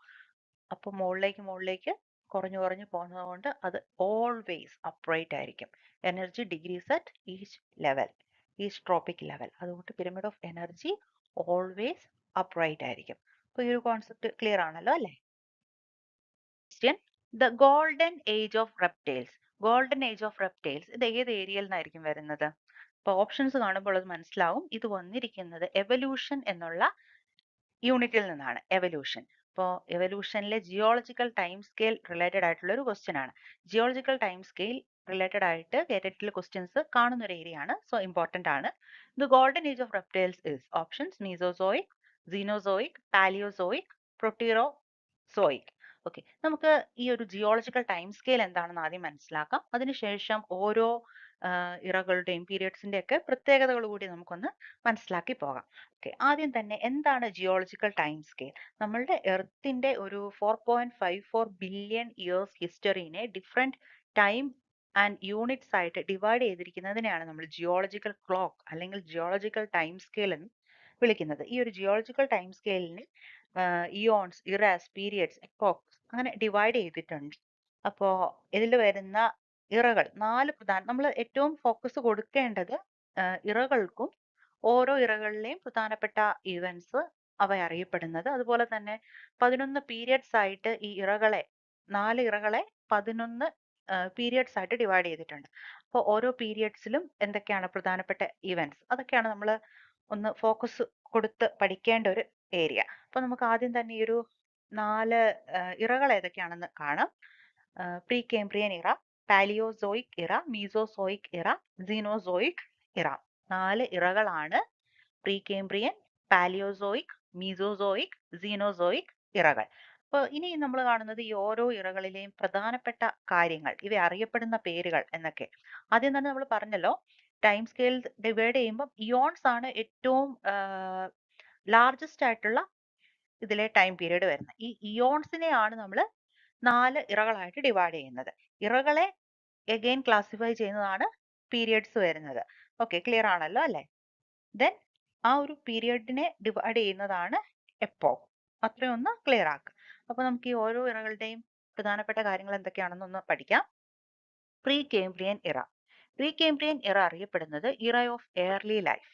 അപ്പൊ മുകളിലേക്ക് കുറഞ്ഞു പോകുന്നത് കൊണ്ട് അത് ഓൾവേസ് അപ്രൈറ്റ് ആയിരിക്കും. Energy decreases at each trophic level. അതുകൊണ്ട് pyramid of energy always upright ആയിരിക്കും. അപ്പൊ ഈ ഒരു കോൺസെപ്റ്റ് ക്ലിയർ ആണല്ലോ അല്ലേ? Question, the golden age of reptiles. Golden age of reptiles ഇത് ഏത് ഏരിയയിൽ നിന്നായിരിക്കും വരുന്നത്? അപ്പൊ ഓപ്ഷൻസ് കാണുമ്പോൾ അത് മനസ്സിലാവും. ഇത് വന്നിരിക്കുന്നത് എവല്യൂഷൻ എന്നുള്ള യൂണിറ്റിൽ നിന്നാണ്. എവല്യൂഷൻ. ഇപ്പോൾ എവല്യൂഷനിലെ ജിയോളജിക്കൽ ടൈം സ്കെയിൽ റിലേറ്റഡ് ആയിട്ടുള്ള ഒരു ക്വസ്റ്റ്യൻ ആണ്. ജിയോളജിക്കൽ ടൈം സ്കെയിൽ റിലേറ്റഡ് ആയിട്ട് കേരളത്തിൽ ക്വസ്റ്റ്യൻസ് കാണുന്ന ഒരു ഏരിയ ആണ്. സോ ഇമ്പോർട്ടന്റ് ആണ്. The golden age of reptiles is options Mesozoic, Cenozoic, Palaeozoic, Proterozoic. Okay, നമുക്ക് ഈ ഒരു ജിയോളജിക്കൽ ടൈം സ്കെയിൽ എന്താണെന്ന് ആദ്യം മനസ്സിലാക്കാം. അതിനുശേഷം ഓരോ ഇറകളുടെയും പീരിയഡ്സിന്റെ ഒക്കെ പ്രത്യേകതകൾ കൂടി നമുക്കൊന്ന് മനസ്സിലാക്കി പോകാം. ഓക്കെ, ആദ്യം തന്നെ എന്താണ് ജിയോളജിക്കൽ ടൈം സ്കെയിൽ? നമ്മളുടെ എർത്തിന്റെ ഒരു 4.54 ബില്യൺ ഇയേഴ്സ് ഹിസ്റ്ററിനെ ഡിഫറെന്റ് ടൈം ആൻഡ് യൂണിറ്റ്സ് ആയിട്ട് ഡിവൈഡ് ചെയ്തിരിക്കുന്നതിനെയാണ് നമ്മൾ ജിയോളജിക്കൽ ക്ലോക്ക് അല്ലെങ്കിൽ ജിയോളജിക്കൽ ടൈം സ്കെയിൽ എന്ന് വിളിക്കുന്നത്. ഈ ഒരു ജിയോളജിക്കൽ ടൈം സ്കെയിലിന് ഇയോൺസ്, ഇറാസ്, പീരിയഡ്സ്, എപ്പോക്സ് അങ്ങനെ ഡിവൈഡ് ചെയ്തിട്ടുണ്ട്. അപ്പോൾ ഇതിൽ വരുന്ന ഇറകൾ 4 പ്രധാന, നമ്മൾ ഏറ്റവും ഫോക്കസ് കൊടുക്കേണ്ടത് ഇറകൾക്കും ഓരോ ഇറകളിലെയും പ്രധാനപ്പെട്ട ഇവന്റ്സ് അവ അറിയപ്പെടുന്നത്. അതുപോലെ തന്നെ 11 പീരിയഡ്സ് ആയിട്ട് ഈ ഇറകളെ 4 ഇറകളെ 11 പീരിയഡ്സ് ആയിട്ട് ഡിവൈഡ് ചെയ്തിട്ടുണ്ട്. അപ്പോൾ ഓരോ പീരിയഡ്സിലും എന്തൊക്കെയാണ് പ്രധാനപ്പെട്ട ഇവന്റ്സ്, അതൊക്കെയാണ് നമ്മൾ ഒന്ന് ഫോക്കസ് കൊടുത്ത് പഠിക്കേണ്ട ഒരു ഏരിയ. അപ്പോൾ നമുക്ക് ആദ്യം തന്നെ ഈ ഒരു 4 ഇറകൾ ഏതൊക്കെയാണെന്ന് കാണാം. പ്രീ കേംബ്രിയൻ ഇറ, പാലിയോസോയിക് ഇറ, മീസോസോയിക് ഇറ, സീനോസോയിക് ഇറ. 4 ഇറകളാണ് pre Cambrian, Palaeozoic, Mesozoic, Cenozoic ഇറകൾ. അപ്പോൾ ഇനി നമ്മൾ കാണുന്നത് ഈ ഓരോ ഇറകളിലെയും പ്രധാനപ്പെട്ട കാര്യങ്ങൾ, ഇവ അറിയപ്പെടുന്ന പേരുകൾ എന്നൊക്കെ. ആദ്യം തന്നെ നമ്മൾ പറഞ്ഞല്ലോ, ടൈം സ്കെയിൽ ഡിവൈഡ് ചെയ്യുമ്പോൾ ഇയോൺസ് ആണ് ഏറ്റവും ലാർജസ്റ്റ് ആയിട്ടുള്ള ഇതിലെ ടൈം പീരീഡ് വരുന്നത്. ഈ ഇയോൺസിനെയാണ് നമ്മൾ 4 ഇറകളായിട്ട് ഡിവൈഡ് ചെയ്യുന്നത്. ഇറകളെ എഗെയിൻ ക്ലാസിഫൈ ചെയ്യുന്നതാണ് പീരിയഡ്സ് വരുന്നത്. ഓക്കെ, ക്ലിയർ ആണല്ലോ അല്ലേ? ദെൻ ആ ഒരു പീരിയഡിനെ ഡിവൈഡ് ചെയ്യുന്നതാണ് എപ്പോക്ക്. അത്രയും ഒന്ന് ക്ലിയർ ആക്കുക. അപ്പൊ നമുക്ക് ഈ ഓരോ ഇറകളുടെയും പ്രധാനപ്പെട്ട കാര്യങ്ങൾ എന്തൊക്കെയാണെന്ന് ഒന്ന് പഠിക്കാം. Precambrian era. Precambrian era അറിയപ്പെടുന്നത് era of early life.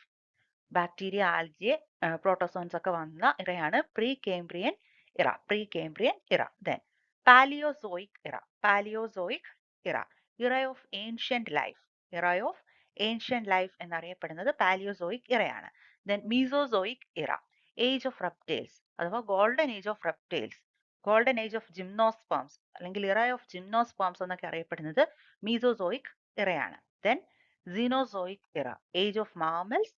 Bacteria, algae, protozoans ഒക്കെ വന്ന ഇറയാണ് Precambrian era. Precambrian era. Then Palaeozoic era. Palaeozoic era. Era of ancient life. Era of ancient life എന്നറിയപ്പെടുന്നത് പാലിയോസോയിക് ഇറയാണ്. Then Mesozoic era. Age of reptiles അഥവാ golden age of reptiles, golden age of gymnosperms അല്ലെങ്കിൽ ഇറ ഓഫ് ജിംനോസ്പേംസ് എന്നൊക്കെ അറിയപ്പെടുന്നത് മീസോസോയിക് ഇറയാണ്. Then Cenozoic era. Age of mammals,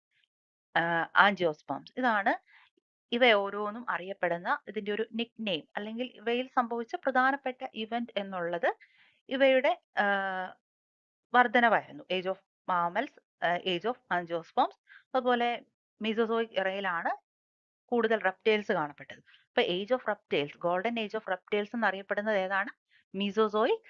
angiosperms. ഇതാണ് ഇവ ഓരോന്നും അറിയപ്പെടുന്ന ഇതിന്റെ ഒരു നിക് നെയിം അല്ലെങ്കിൽ ഇവയിൽ സംഭവിച്ച പ്രധാനപ്പെട്ട ഇവന്റ് എന്നുള്ളത് ഇവയുടെ വർധനവായിരുന്നു. Age of mammals, age of angiosperms. അതുപോലെ മീസോസോയിക് ഇറയിലാണ് കൂടുതൽ റെപ്റ്റൈൽസ് കാണപ്പെട്ടത്. ഇപ്പൊ age of reptiles, golden age of reptiles എന്നറിയപ്പെടുന്നത് ഏതാണ്? മീസോസോയിക്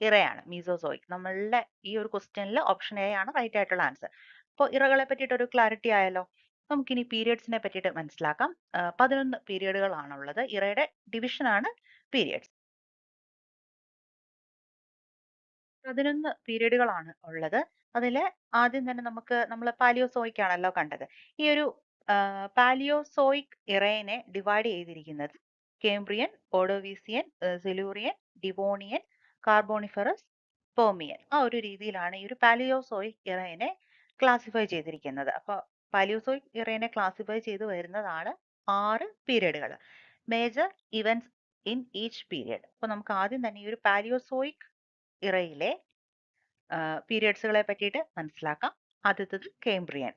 ഇറയാണ്. മീസോസോയിക്. നമ്മളുടെ ഈ ഒരു ക്വസ്റ്റ്യനിൽ ഓപ്ഷൻ എ ആണ് റൈറ്റ് ആയിട്ടുള്ള ആൻസർ. അപ്പോൾ ഇറകളെ പറ്റിയിട്ട് ഒരു ക്ലാരിറ്റി ആയല്ലോ. നമുക്കിനി പീരിയഡ്സിനെ പറ്റിയിട്ട് മനസ്സിലാക്കാം. 11 പീരിയഡുകളാണുള്ളത്. ഇറയുടെ ഡിവിഷൻ ആണ് പീരിയഡ്സ്. 11 പീരിയഡുകളാണ് ഉള്ളത്. അതിൽ ആദ്യം തന്നെ നമ്മൾ പാലിയോസോയിക് ആണല്ലോ കണ്ടത്. ഈ ഒരു പാലിയോസോയിക് ഇറയെ ഡിവൈഡ് ചെയ്തിരിക്കുന്നത് Cambrian, Ordovician, Silurian, Devonian, Carboniferous, Permian. ആ ഒരു രീതിയിലാണ് ഈ ഒരു പാലിയോസോയിക് ഇറയെ ക്ലാസിഫൈ ചെയ്തിരിക്കുന്നത്. അപ്പൊ പാലിയോസോയിക് ഇറയെ ക്ലാസിഫൈ ചെയ്ത് വരുന്നതാണ് 6 പീരിയഡുകൾ. Major events in each period. അപ്പൊ നമുക്ക് ആദ്യം തന്നെ ഈ ഒരു പാലിയോസോയിക് ഇറയിലെ പീരിയഡ്സുകളെ പറ്റിയിട്ട് മനസ്സിലാക്കാം. ആദ്യത്തത് കേംബ്രിയൻ.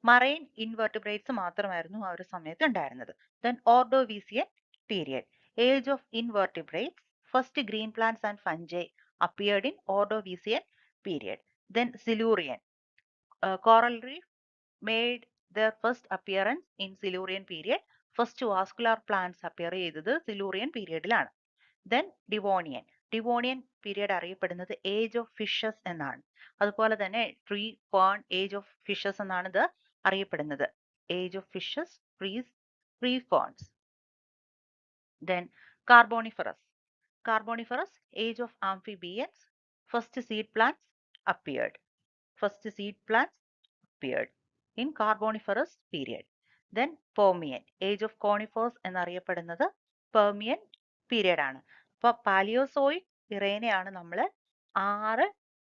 മറൈൻ ഇൻവെർട്ടിബ്രേറ്റ്സ് മാത്രമായിരുന്നു ആ ഒരു സമയത്ത് ഉണ്ടായിരുന്നത്. Then Ordovician period. Age of invertebrates. First green plants and fungi appeared in Ordovician period. Then Silurian. Coral reef made their first appearance in Silurian period. First vascular plants appear ചെയ്തത് സിലൂറിയൻ പീരിയഡിലാണ്. Then Devonian. ഡിവോണിയൻ പീരിയഡ് അറിയപ്പെടുന്നത് ഏജ് ഓഫ് ഫിഷസ് എന്നാണ്. അതുപോലെ തന്നെ tree fern age of fishes എന്നാണ് ഇത് അറിയപ്പെടുന്നത്. Age of fishes, trees, tree ferns. Then Carboniferous. Carboniferous age of amphibians. First seed plants appeared. First seed plants appeared in Carboniferous period. Then Permian, age of conifers എന്നറിയപ്പെടുന്നത് പെർമിയൻ പീരിയഡ് ആണ്. അപ്പൊ പാലിയോസോയിക് ഇറേനെയാണ് നമ്മൾ 6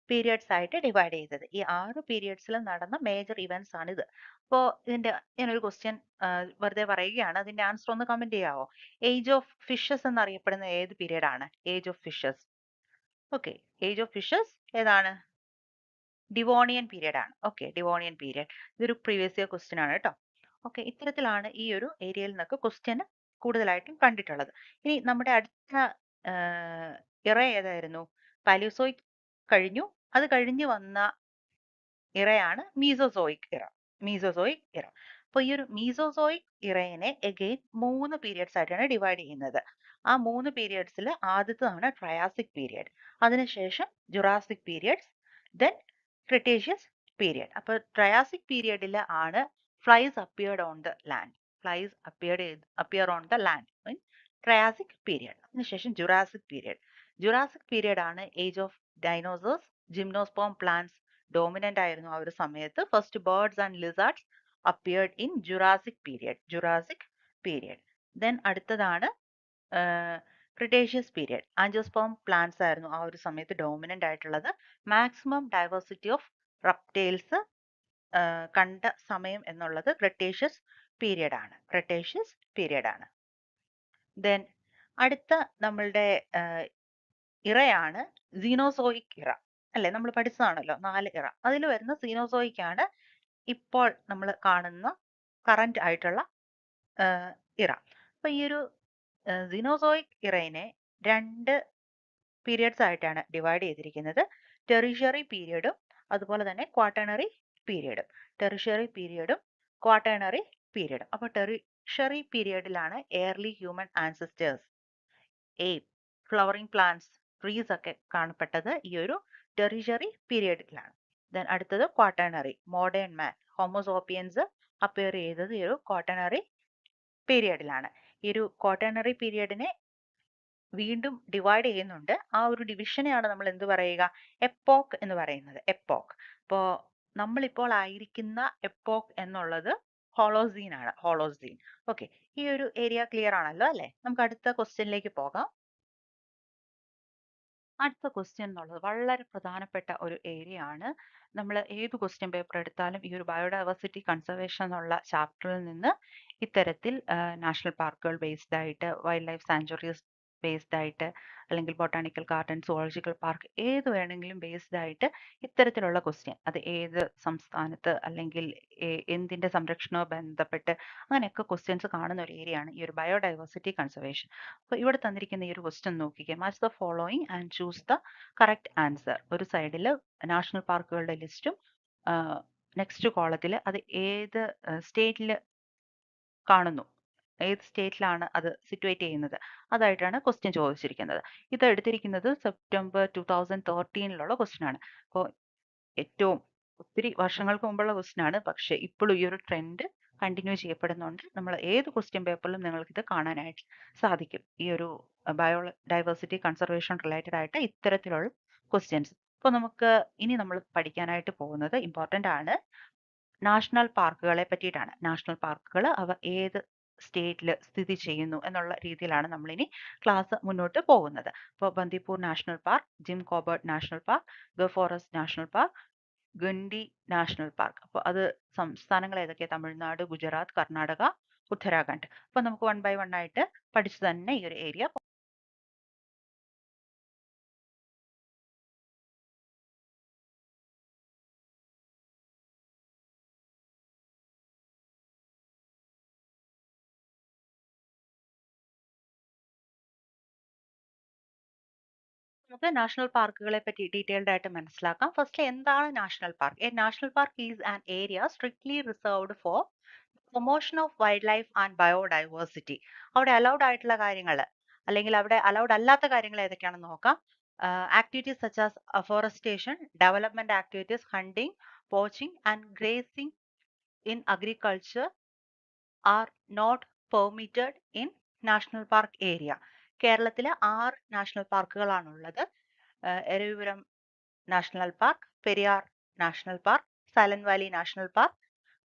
പീരിയഡ്സ് ആയിട്ട് ഡിവൈഡ് ചെയ്തത്. ഈ 6 പീരിയഡ്സിലും നടന്ന മേജർ ഇവന്റ്സ് ആണ് ഇത്. അപ്പോൾ ഞാനൊരു ക്വസ്റ്റ്യൻ വെറുതെ പറയുകയാണ്, അതിന്റെ ആൻസർ ഒന്ന് കമന്റ് ചെയ്യാവോ? ഏജ് ഓഫ് ഫിഷസ് എന്നറിയപ്പെടുന്ന ഏത് പീരിയഡ് ആണ്? Age of fishes. Okay, age of fishes ഏതാണ്? ഡിവോണിയൻ പീരിയഡ് ആണ്. Okay, Devonian period. ഇതൊരു പ്രീവിയസ് ഇയർ ക്വസ്റ്റ്യൻ ആണ് കേട്ടോ. ഓക്കെ, ഇത്തരത്തിലാണ് ഈ ഒരു ഏരിയയിൽ നിന്നൊക്കെ ക്വസ്റ്റ്യൻ കൂടുതലായിട്ടും കണ്ടിട്ടുള്ളത്. ഇനി നമ്മുടെ അടുത്ത ഇറ ഏതായിരുന്നു? പാലിയോസോയിക് കഴിഞ്ഞു. അത് കഴിഞ്ഞ് വന്ന ഇറയാണ് മീസോസോയിക് ഇറ. മീസോസോയിക് ഇറ. അപ്പോൾ ഈ ഒരു മീസോസോയിക് ഇറയെ എഗെയിൻ 3 പീരിയഡ്സ് ആയിട്ടാണ് ഡിവൈഡ് ചെയ്യുന്നത്. ആ 3 പീരിയഡ്സിൽ ആദ്യത്തേതാണ് ട്രയാസിക് പീരിയഡ്, അതിനുശേഷം Jurassic periods, then Cretaceous period. അപ്പോൾ ട്രയാസിക് പീരിയഡിൽ ആണ് flies appeared on the land. Flies appear on the land in Triassic period. അതിനുശേഷം ജുറാസിക് പീരിയഡ്. ജുറാസിക് പീരിയഡ് ആണ് age of dinosaurs, gymnosperm plants dominant ആയിരുന്നു ആ ഒരു സമയത്ത്. First birds and lizards appeared in Jurassic period. Jurassic period. Then അടുത്തതാണ് ക്രിട്ടേഷ്യസ് പീരിയഡ്. ആൻജിയോസ്പേം പ്ലാന്റ്സ് ആയിരുന്നു ആ ഒരു സമയത്ത് ഡോമിനന്റ് ആയിട്ടുള്ളത്. മാക്സിമം ഡൈവേഴ്സിറ്റി ഓഫ് റെപ്റ്റൈൽസ് കണ്ട സമയം എന്നുള്ളത് ക്രിട്ടേഷ്യസ് പീരിയഡ് ആണ്. ക്രിട്ടേഷ്യസ് പീരിയഡ് ആണ്. ദെൻ അടുത്ത നമ്മളുടെ ഇറയാണ് സീനോസോയിക് ഇറ. അല്ലെ, നമ്മൾ പഠിച്ചതാണല്ലോ 4 ഇറ. അതിൽ വരുന്ന സീനോസോയിക് ആണ് ഇപ്പോൾ നമ്മൾ കാണുന്ന കറന്റ് ആയിട്ടുള്ള ഇറ. അപ്പൊ ഈ ഒരു സീനോസോയിക് ഇറയെ 2 പീരിയഡ്സ് ആയിട്ടാണ് ഡിവൈഡ് ചെയ്തിരിക്കുന്നത്. ടെറിഷ്യറി പീരിയഡും അതുപോലെ തന്നെ ക്വാട്ടേണറി പീരിയഡും. ടെറിഷ്യറി പീരിയഡും ക്വാട്ടേണറി പീരിയഡും. അപ്പോൾ ടെറിഷ്യറി പീരിയഡിലാണ് early human ancestors, ape, flowering plants, trees ഒക്കെ കാണപ്പെട്ടത് ഈ ഒരു ടെറിഷ്യറി പീരിയഡിലാണ്. ദെൻ അടുത്തത് Quaternary, modern man, Homo sapiens appear ചെയ്തത് ഈ ഒരു ക്വാട്ടേണറി പീരിയഡിലാണ്. ഈ ഒരു ക്വാട്ടേണറി പീരിയഡിനെ വീണ്ടും ഡിവൈഡ് ചെയ്യുന്നുണ്ട്. ആ ഒരു ഡിവിഷനെയാണ് നമ്മൾ എന്ത് പറയുക? എപ്പോക്ക് എന്ന് പറയുന്നത്. എപ്പോക്ക്. അപ്പോൾ നമ്മളിപ്പോൾ ആയിരിക്കുന്ന എപ്പോക്ക് എന്നുള്ളത് ഹോളോസീൻ ആണ്. ഹോളോസീൻ. ഓക്കെ, ഈ ഒരു ഏരിയ ക്ലിയർ ആണല്ലോ അല്ലെ? നമുക്ക് അടുത്ത ക്വസ്റ്റ്യനിലേക്ക് പോകാം. അടുത്ത ക്വസ്റ്റ്യൻ എന്നുള്ളത് വളരെ പ്രധാനപ്പെട്ട ഒരു ഏരിയ ആണ്. നമ്മൾ ഏത് ക്വസ്റ്റ്യൻ പേപ്പർ എടുത്താലും ഈ ഒരു ബയോഡൈവേഴ്സിറ്റി കൺസർവേഷൻ എന്നുള്ള ചാപ്റ്ററിൽ നിന്ന് ഇത്തരത്തിൽ നാഷണൽ പാർക്കുകൾ ബേസ്ഡ് ആയിട്ട്, വൈൽഡ് ലൈഫ് സാങ്ച്വറീസ് ബേസ്ഡ് ആയിട്ട്, അല്ലെങ്കിൽ ബൊട്ടാണിക്കൽ ഗാർഡൻ, സുവോളജിക്കൽ പാർക്ക്, ഏത് വേണമെങ്കിലും ബേസ്ഡ് ആയിട്ട് ഇത്തരത്തിലുള്ള ക്വസ്റ്റ്യൻ, അത് ഏത് സംസ്ഥാനത്ത് അല്ലെങ്കിൽ എന്തിന്റെ സംരക്ഷണവുമായി ബന്ധപ്പെട്ട് അങ്ങനെയൊക്കെ ക്വസ്റ്റ്യൻസ് കാണുന്ന ഒരു ഏരിയ ആണ് ഈ ഒരു ബയോഡൈവേഴ്സിറ്റി കൺസർവേഷൻ. അപ്പോൾ ഇവിടെ തന്നിരിക്കുന്ന ഈ ഒരു ക്വസ്റ്റ്യൻ നോക്കിക്കേ. Match the following and choose the correct answer. ഒരു സൈഡിൽ നാഷണൽ പാർക്കുകളുടെ ലിസ്റ്റും നെക്സ്റ്റ് കോളത്തിൽ അത് ഏത് സ്റ്റേറ്റിൽ കാണുന്നു, ഏത് സ്റ്റേറ്റിലാണ് അത് സിറ്റുവേറ്റ് ചെയ്യുന്നത്, അതായിട്ടാണ് ക്വസ്റ്റ്യൻ ചോദിച്ചിരിക്കുന്നത്. ഇത് എടുത്തിരിക്കുന്നത് സെപ്റ്റംബർ 2013 ക്വസ്റ്റ്യൻ ആണ്. അപ്പോൾ ഏറ്റവും ഒത്തിരി വർഷങ്ങൾക്ക് മുമ്പുള്ള ക്വസ്റ്റ്യൻ ആണ്, പക്ഷേ ഇപ്പോഴും ഈ ഒരു ട്രെൻഡ് കണ്ടിന്യൂ ചെയ്യപ്പെടുന്നുണ്ട്. നമ്മൾ ഏത് ക്വസ്റ്റ്യൻ പേപ്പറിലും നിങ്ങൾക്ക് ഇത് കാണാനായിട്ട് സാധിക്കും. ഈ ഒരു ബയോഡൈവേഴ്സിറ്റി കൺസർവേഷൻ റിലേറ്റഡ് ആയിട്ട് ഇത്തരത്തിലുള്ള ക്വസ്റ്റ്യൻസ്. അപ്പോൾ നമുക്ക് ഇനി നമ്മൾ പഠിക്കാനായിട്ട് പോകുന്നത് ഇമ്പോർട്ടൻ്റ് ആണ്, നാഷണൽ പാർക്കുകളെ പറ്റിയിട്ടാണ്. നാഷണൽ പാർക്കുകൾ അവ ഏത് സ്റ്റേറ്റിൽ സ്ഥിതി ചെയ്യുന്നു എന്നുള്ള രീതിയിലാണ് നമ്മളിനി ക്ലാസ് മുന്നോട്ട് പോകുന്നത്. അപ്പോൾ Bandipur national Park, Jim Corbett National Park, Gir forest national Park, Guindy National Park. അപ്പോൾ അത് സംസ്ഥാനങ്ങൾ ഏതൊക്കെയാണ്? തമിഴ്നാട്, ഗുജറാത്ത്, കർണാടക, ഉത്തരാഖണ്ഡ്. അപ്പോൾ നമുക്ക് 1 by 1 ആയിട്ട് പഠിച്ചു തന്നെ ഈ ഒരു ഏരിയ. നമുക്ക് നാഷണൽ പാർക്കുകളെ പറ്റി ഡീറ്റെയിൽഡ് ആയിട്ട് മനസ്സിലാക്കാം. ഫസ്റ്റ് എന്താണ് national park? A national park is an area strictly reserved for promotion of wildlife and biodiversity. അവിടെ അലൗഡ് ആയിട്ടുള്ള കാര്യങ്ങൾ അല്ലെങ്കിൽ അവിടെ അലൗഡ് അല്ലാത്ത കാര്യങ്ങൾ ഏതൊക്കെയാണെന്ന് നോക്കാം. Activities such as afforestation, development activities, hunting, poaching and grazing in agriculture are not permitted in national park area. കേരളത്തിൽ 6 നാഷണൽ പാർക്കുകളാണുള്ളത്. Eravipuram national park, Periyar national park, Silent Valley national park,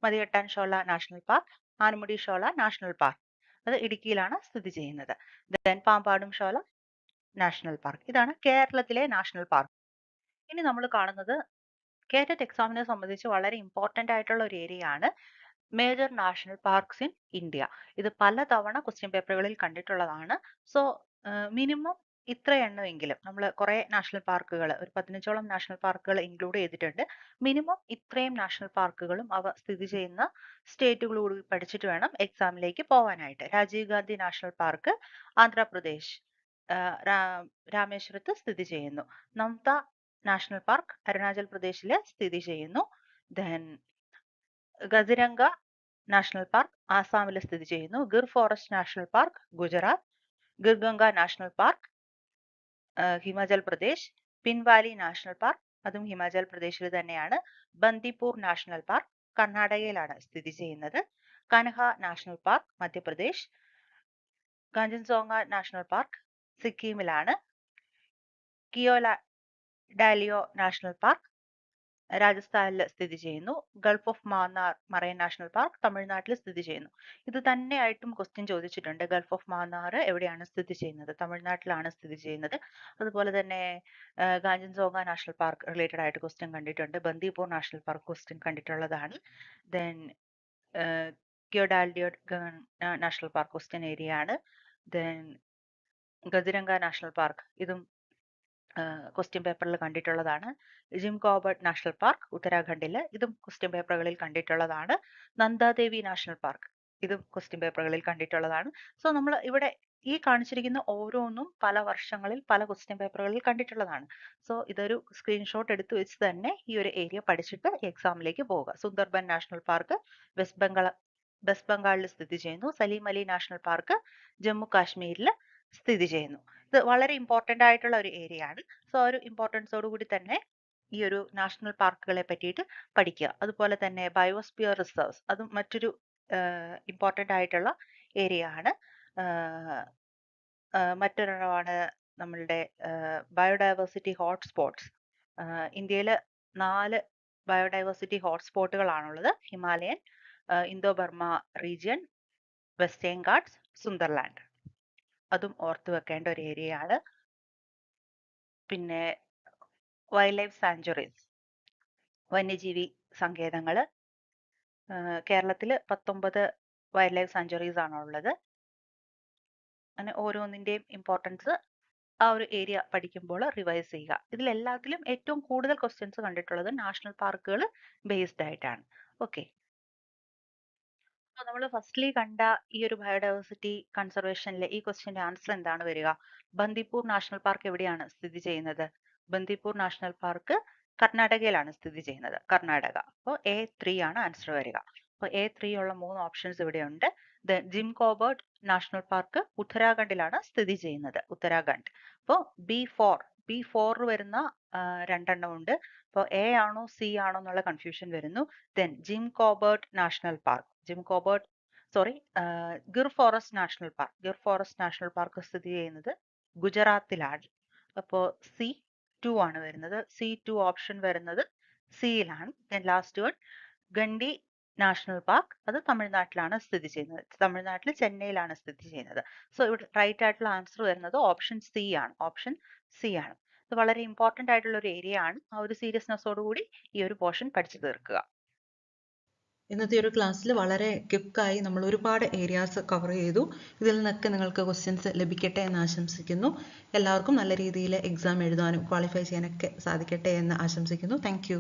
Mathikettan Shola national park, Anamudi shola national park. അത് ഇടുക്കിയിലാണ് സ്ഥിതി ചെയ്യുന്നത്. Then Pampadum Shola national park. ഇതാണ് കേരളത്തിലെ നാഷണൽ പാർക്ക്. ഇനി നമ്മൾ കാണുന്നത് കേറ്ററ്റ് എക്സാമിനെ സംബന്ധിച്ച് വളരെ ഇമ്പോർട്ടന്റ് ആയിട്ടുള്ള ഒരു ഏരിയ ആണ് major national parks in India. ഇത് പലതവണ ക്വസ്റ്റ്യൻ പേപ്പറുകളിൽ കണ്ടിട്ടുള്ളതാണ്. സോ മിനിമം ഇത്ര എണ്ണമെങ്കിലും നമ്മൾ കുറെ നാഷണൽ പാർക്കുകൾ, ഒരു 15ഓളം നാഷണൽ പാർക്കുകൾ ഇൻക്ലൂഡ് ചെയ്തിട്ടുണ്ട്. മിനിമം ഇത്രയും നാഷണൽ പാർക്കുകളും അവ സ്ഥിതി ചെയ്യുന്ന സ്റ്റേറ്റുകളോട് പഠിച്ചിട്ട് വേണം എക്സാമിലേക്ക് പോവാനായിട്ട്. രാജീവ് ഗാന്ധി നാഷണൽ പാർക്ക് ആന്ധ്രാപ്രദേശ് രാമേശ്വരത്ത് സ്ഥിതി ചെയ്യുന്നു. നംത നാഷണൽ പാർക്ക് അരുണാചൽ പ്രദേശിൽ സ്ഥിതി ചെയ്യുന്നു. ദെൻ ഗസിരംഗ നാഷണൽ പാർക്ക് ആസാമിൽ സ്ഥിതി ചെയ്യുന്നു. Gir forest national park Gujarat. Khirganga national park Himachal Pradesh. Pin Valley national park അതും ഹിമാചൽ പ്രദേശിൽ തന്നെയാണ്. ബന്ദിപ്പൂർ നാഷണൽ പാർക്ക് കർണാടകയിലാണ് സ്ഥിതി ചെയ്യുന്നത്. Kanha national park Madhya Pradesh. Kanchenjunga national park സിക്കിമിലാണ്. കിയോലാലിയോ നാഷണൽ പാർക്ക് രാജസ്ഥാനിൽ സ്ഥിതി ചെയ്യുന്നു. Gulf of Mannar marine national park തമിഴ്നാട്ടിൽ സ്ഥിതി ചെയ്യുന്നു. ഇത് തന്നെയായിട്ടും ക്വസ്റ്റ്യൻ ചോദിച്ചിട്ടുണ്ട്. ഗൾഫ് ഓഫ് മാന്നാർ എവിടെയാണ് സ്ഥിതി ചെയ്യുന്നത്? തമിഴ്നാട്ടിലാണ് സ്ഥിതി ചെയ്യുന്നത്. അതുപോലെ തന്നെ കാഞ്ചൻജോംഗ നാഷണൽ പാർക്ക് റിലേറ്റഡ് ആയിട്ട് ക്വസ്റ്റ്യൻ കണ്ടിട്ടുണ്ട്. ബന്ദിപ്പൂർ നാഷണൽ പാർക്ക് ക്വസ്റ്റ്യൻ കണ്ടിട്ടുള്ളതാണ്. Then Keoladeo national park question area ആണ്. ദെൻ ഗസിരംഗ നാഷണൽ പാർക്ക് ഇതും ക്വസ്റ്റ്യൻ പേപ്പറിൽ കണ്ടിട്ടുള്ളതാണ്. ജിം കോർബറ്റ് നാഷണൽ പാർക്ക് ഉത്തരാഖണ്ഡിൽ ഇതും ക്വസ്റ്റ്യൻ പേപ്പറുകളിൽ കണ്ടിട്ടുള്ളതാണ്. നന്ദാദേവി നാഷണൽ പാർക്ക് ഇതും ക്വസ്റ്റ്യൻ പേപ്പറുകളിൽ കണ്ടിട്ടുള്ളതാണ്. സോ നമ്മൾ ഇവിടെ ഈ കാണിച്ചിരിക്കുന്ന ഓരോന്നും പല വർഷങ്ങളിൽ പല ക്വസ്റ്റ്യൻ പേപ്പറുകളിൽ കണ്ടിട്ടുള്ളതാണ്. സോ ഇതൊരു സ്ക്രീൻഷോട്ട് എടുത്തു വെച്ച് തന്നെ ഈ ഒരു ഏരിയ പഠിച്ചിട്ട് എക്സാമിലേക്ക് പോവുക. സുന്ദർബൻ നാഷണൽ പാർക്ക് വെസ്റ്റ് ബംഗാളിൽ സ്ഥിതി ചെയ്യുന്നു. സലീം അലി നാഷണൽ പാർക്ക് ജമ്മു കാശ്മീരിൽ സ്ഥിതി ചെയ്യുന്നു. ഇത് വളരെ ഇമ്പോർട്ടന്റ് ആയിട്ടുള്ള ഒരു ഏരിയ ആണ്. സോ ഒരു ഇമ്പോർട്ടൻസോട് കൂടി തന്നെ ഈ ഒരു നാഷണൽ പാർക്കുകളെ പറ്റിയിട്ട് പഠിക്കുക. അതുപോലെ തന്നെ ബയോസ്ഫിയർ റിസർവ്സ് അതും മറ്റൊരു ഇമ്പോർട്ടന്റ് ആയിട്ടുള്ള ഏരിയ ആണ്. മറ്റൊരെണ്ണമാണ് നമ്മളുടെ ബയോഡൈവേഴ്സിറ്റി ഹോട്ട്സ്പോട്ട്സ്. ഇന്ത്യയിൽ 4 ബയോഡൈവേഴ്സിറ്റി ഹോട്ട്സ്പോട്ടുകളാണുള്ളത്. Himalayan, Indo Burma region, Western Ghats, Sundaland. അതും ഓർത്തു വെക്കേണ്ട ഒരു ഏരിയ ആണ്. പിന്നെ വൈൽഡ് ലൈഫ് സാങ്ച്വറീസ് വന്യജീവി സങ്കേതങ്ങൾ. കേരളത്തിൽ 19 വൈൽഡ് ലൈഫ് സാങ്ച്വറീസ് ആണ് ഉള്ളത്. അങ്ങനെ ഓരോന്നിൻ്റെയും ഇമ്പോർട്ടൻസ് ആ ഒരു ഏരിയ പഠിക്കുമ്പോൾ റിവൈസ് ചെയ്യുക. ഇതിലെല്ലാത്തിലും ഏറ്റവും കൂടുതൽ ക്വസ്റ്റ്യൻസ് കണ്ടിട്ടുള്ളത് നാഷണൽ പാർക്കുകൾ ബേസ്ഡ് ആയിട്ടാണ്. ഓക്കെ, നമ്മൾ ഫസ്റ്റ്ലി കണ്ട ഈ ഒരു ബയോഡൈവേഴ്സിറ്റി കൺസർവേഷനിലെ ഈ ക്വസ്റ്റ്യന്റെ ആൻസർ എന്താണ് വരിക? ബന്ദിപ്പൂർ നാഷണൽ പാർക്ക് എവിടെയാണ് സ്ഥിതി ചെയ്യുന്നത്? ബന്ദിപ്പൂർ നാഷണൽ പാർക്ക് കർണാടകയിലാണ് സ്ഥിതി ചെയ്യുന്നത്. കർണാടക. അപ്പോൾ A3 ആണ് ആൻസർ വരിക. അപ്പോൾ A3 ഉള്ള 3 ഓപ്ഷൻസ് ഇവിടെയുണ്ട്. ജിം കോർബറ്റ് നാഷണൽ പാർക്ക് ഉത്തരാഖണ്ഡിലാണ് സ്ഥിതി ചെയ്യുന്നത്. ഉത്തരാഖണ്ഡ്. അപ്പോൾ B4 വരുന്ന 2 എണ്ണം ഉണ്ട്. അപ്പോൾ A ആണോ C ആണോ എന്നുള്ള കൺഫ്യൂഷൻ വരുന്നു. Then gym Corbett National Park Gir forest national park സ്ഥിതി ചെയ്യുന്നത് ഗുജറാത്തിലാണ്. അപ്പോൾ C2 ആണ് വരുന്നത്. C2 ഓപ്ഷൻ വരുന്നത് സിയിലാണ്. Then last one Guindy national park, അത് തമിഴ്നാട്ടിലാണ് സ്ഥിതി ചെയ്യുന്നത്. തമിഴ്നാട്ടിൽ ചെന്നൈയിലാണ് സ്ഥിതി ചെയ്യുന്നത്. സോ ഇവിടെ റൈറ്റ് ആയിട്ടുള്ള ആൻസർ വരുന്നത് ഓപ്ഷൻ സി ആണ്. ഇത് വളരെ ഇമ്പോർട്ടന്റ് ആയിട്ടുള്ള ഒരു ഏരിയ ആണ്. ആ ഒരു സീരിയസ്നെസ്സോട് കൂടി ഈ ഒരു പോർഷൻ പഠിച്ചു തീർക്കുക. ഇന്നത്തെ ഒരു ക്ലാസ്സിൽ വളരെ ക്വിക്കായി നമ്മൾ ഒരുപാട് ഏരിയാസ് കവർ ചെയ്തു. ഇതിൽ നിന്നൊക്കെ നിങ്ങൾക്ക് ക്വസ്റ്റ്യൻസ് ലഭിക്കട്ടെ എന്ന് ആശംസിക്കുന്നു. എല്ലാവർക്കും നല്ല രീതിയിൽ എക്സാം എഴുതാനും ക്വാളിഫൈ ചെയ്യാനൊക്കെ സാധിക്കട്ടെ എന്ന് ആശംസിക്കുന്നു. താങ്ക്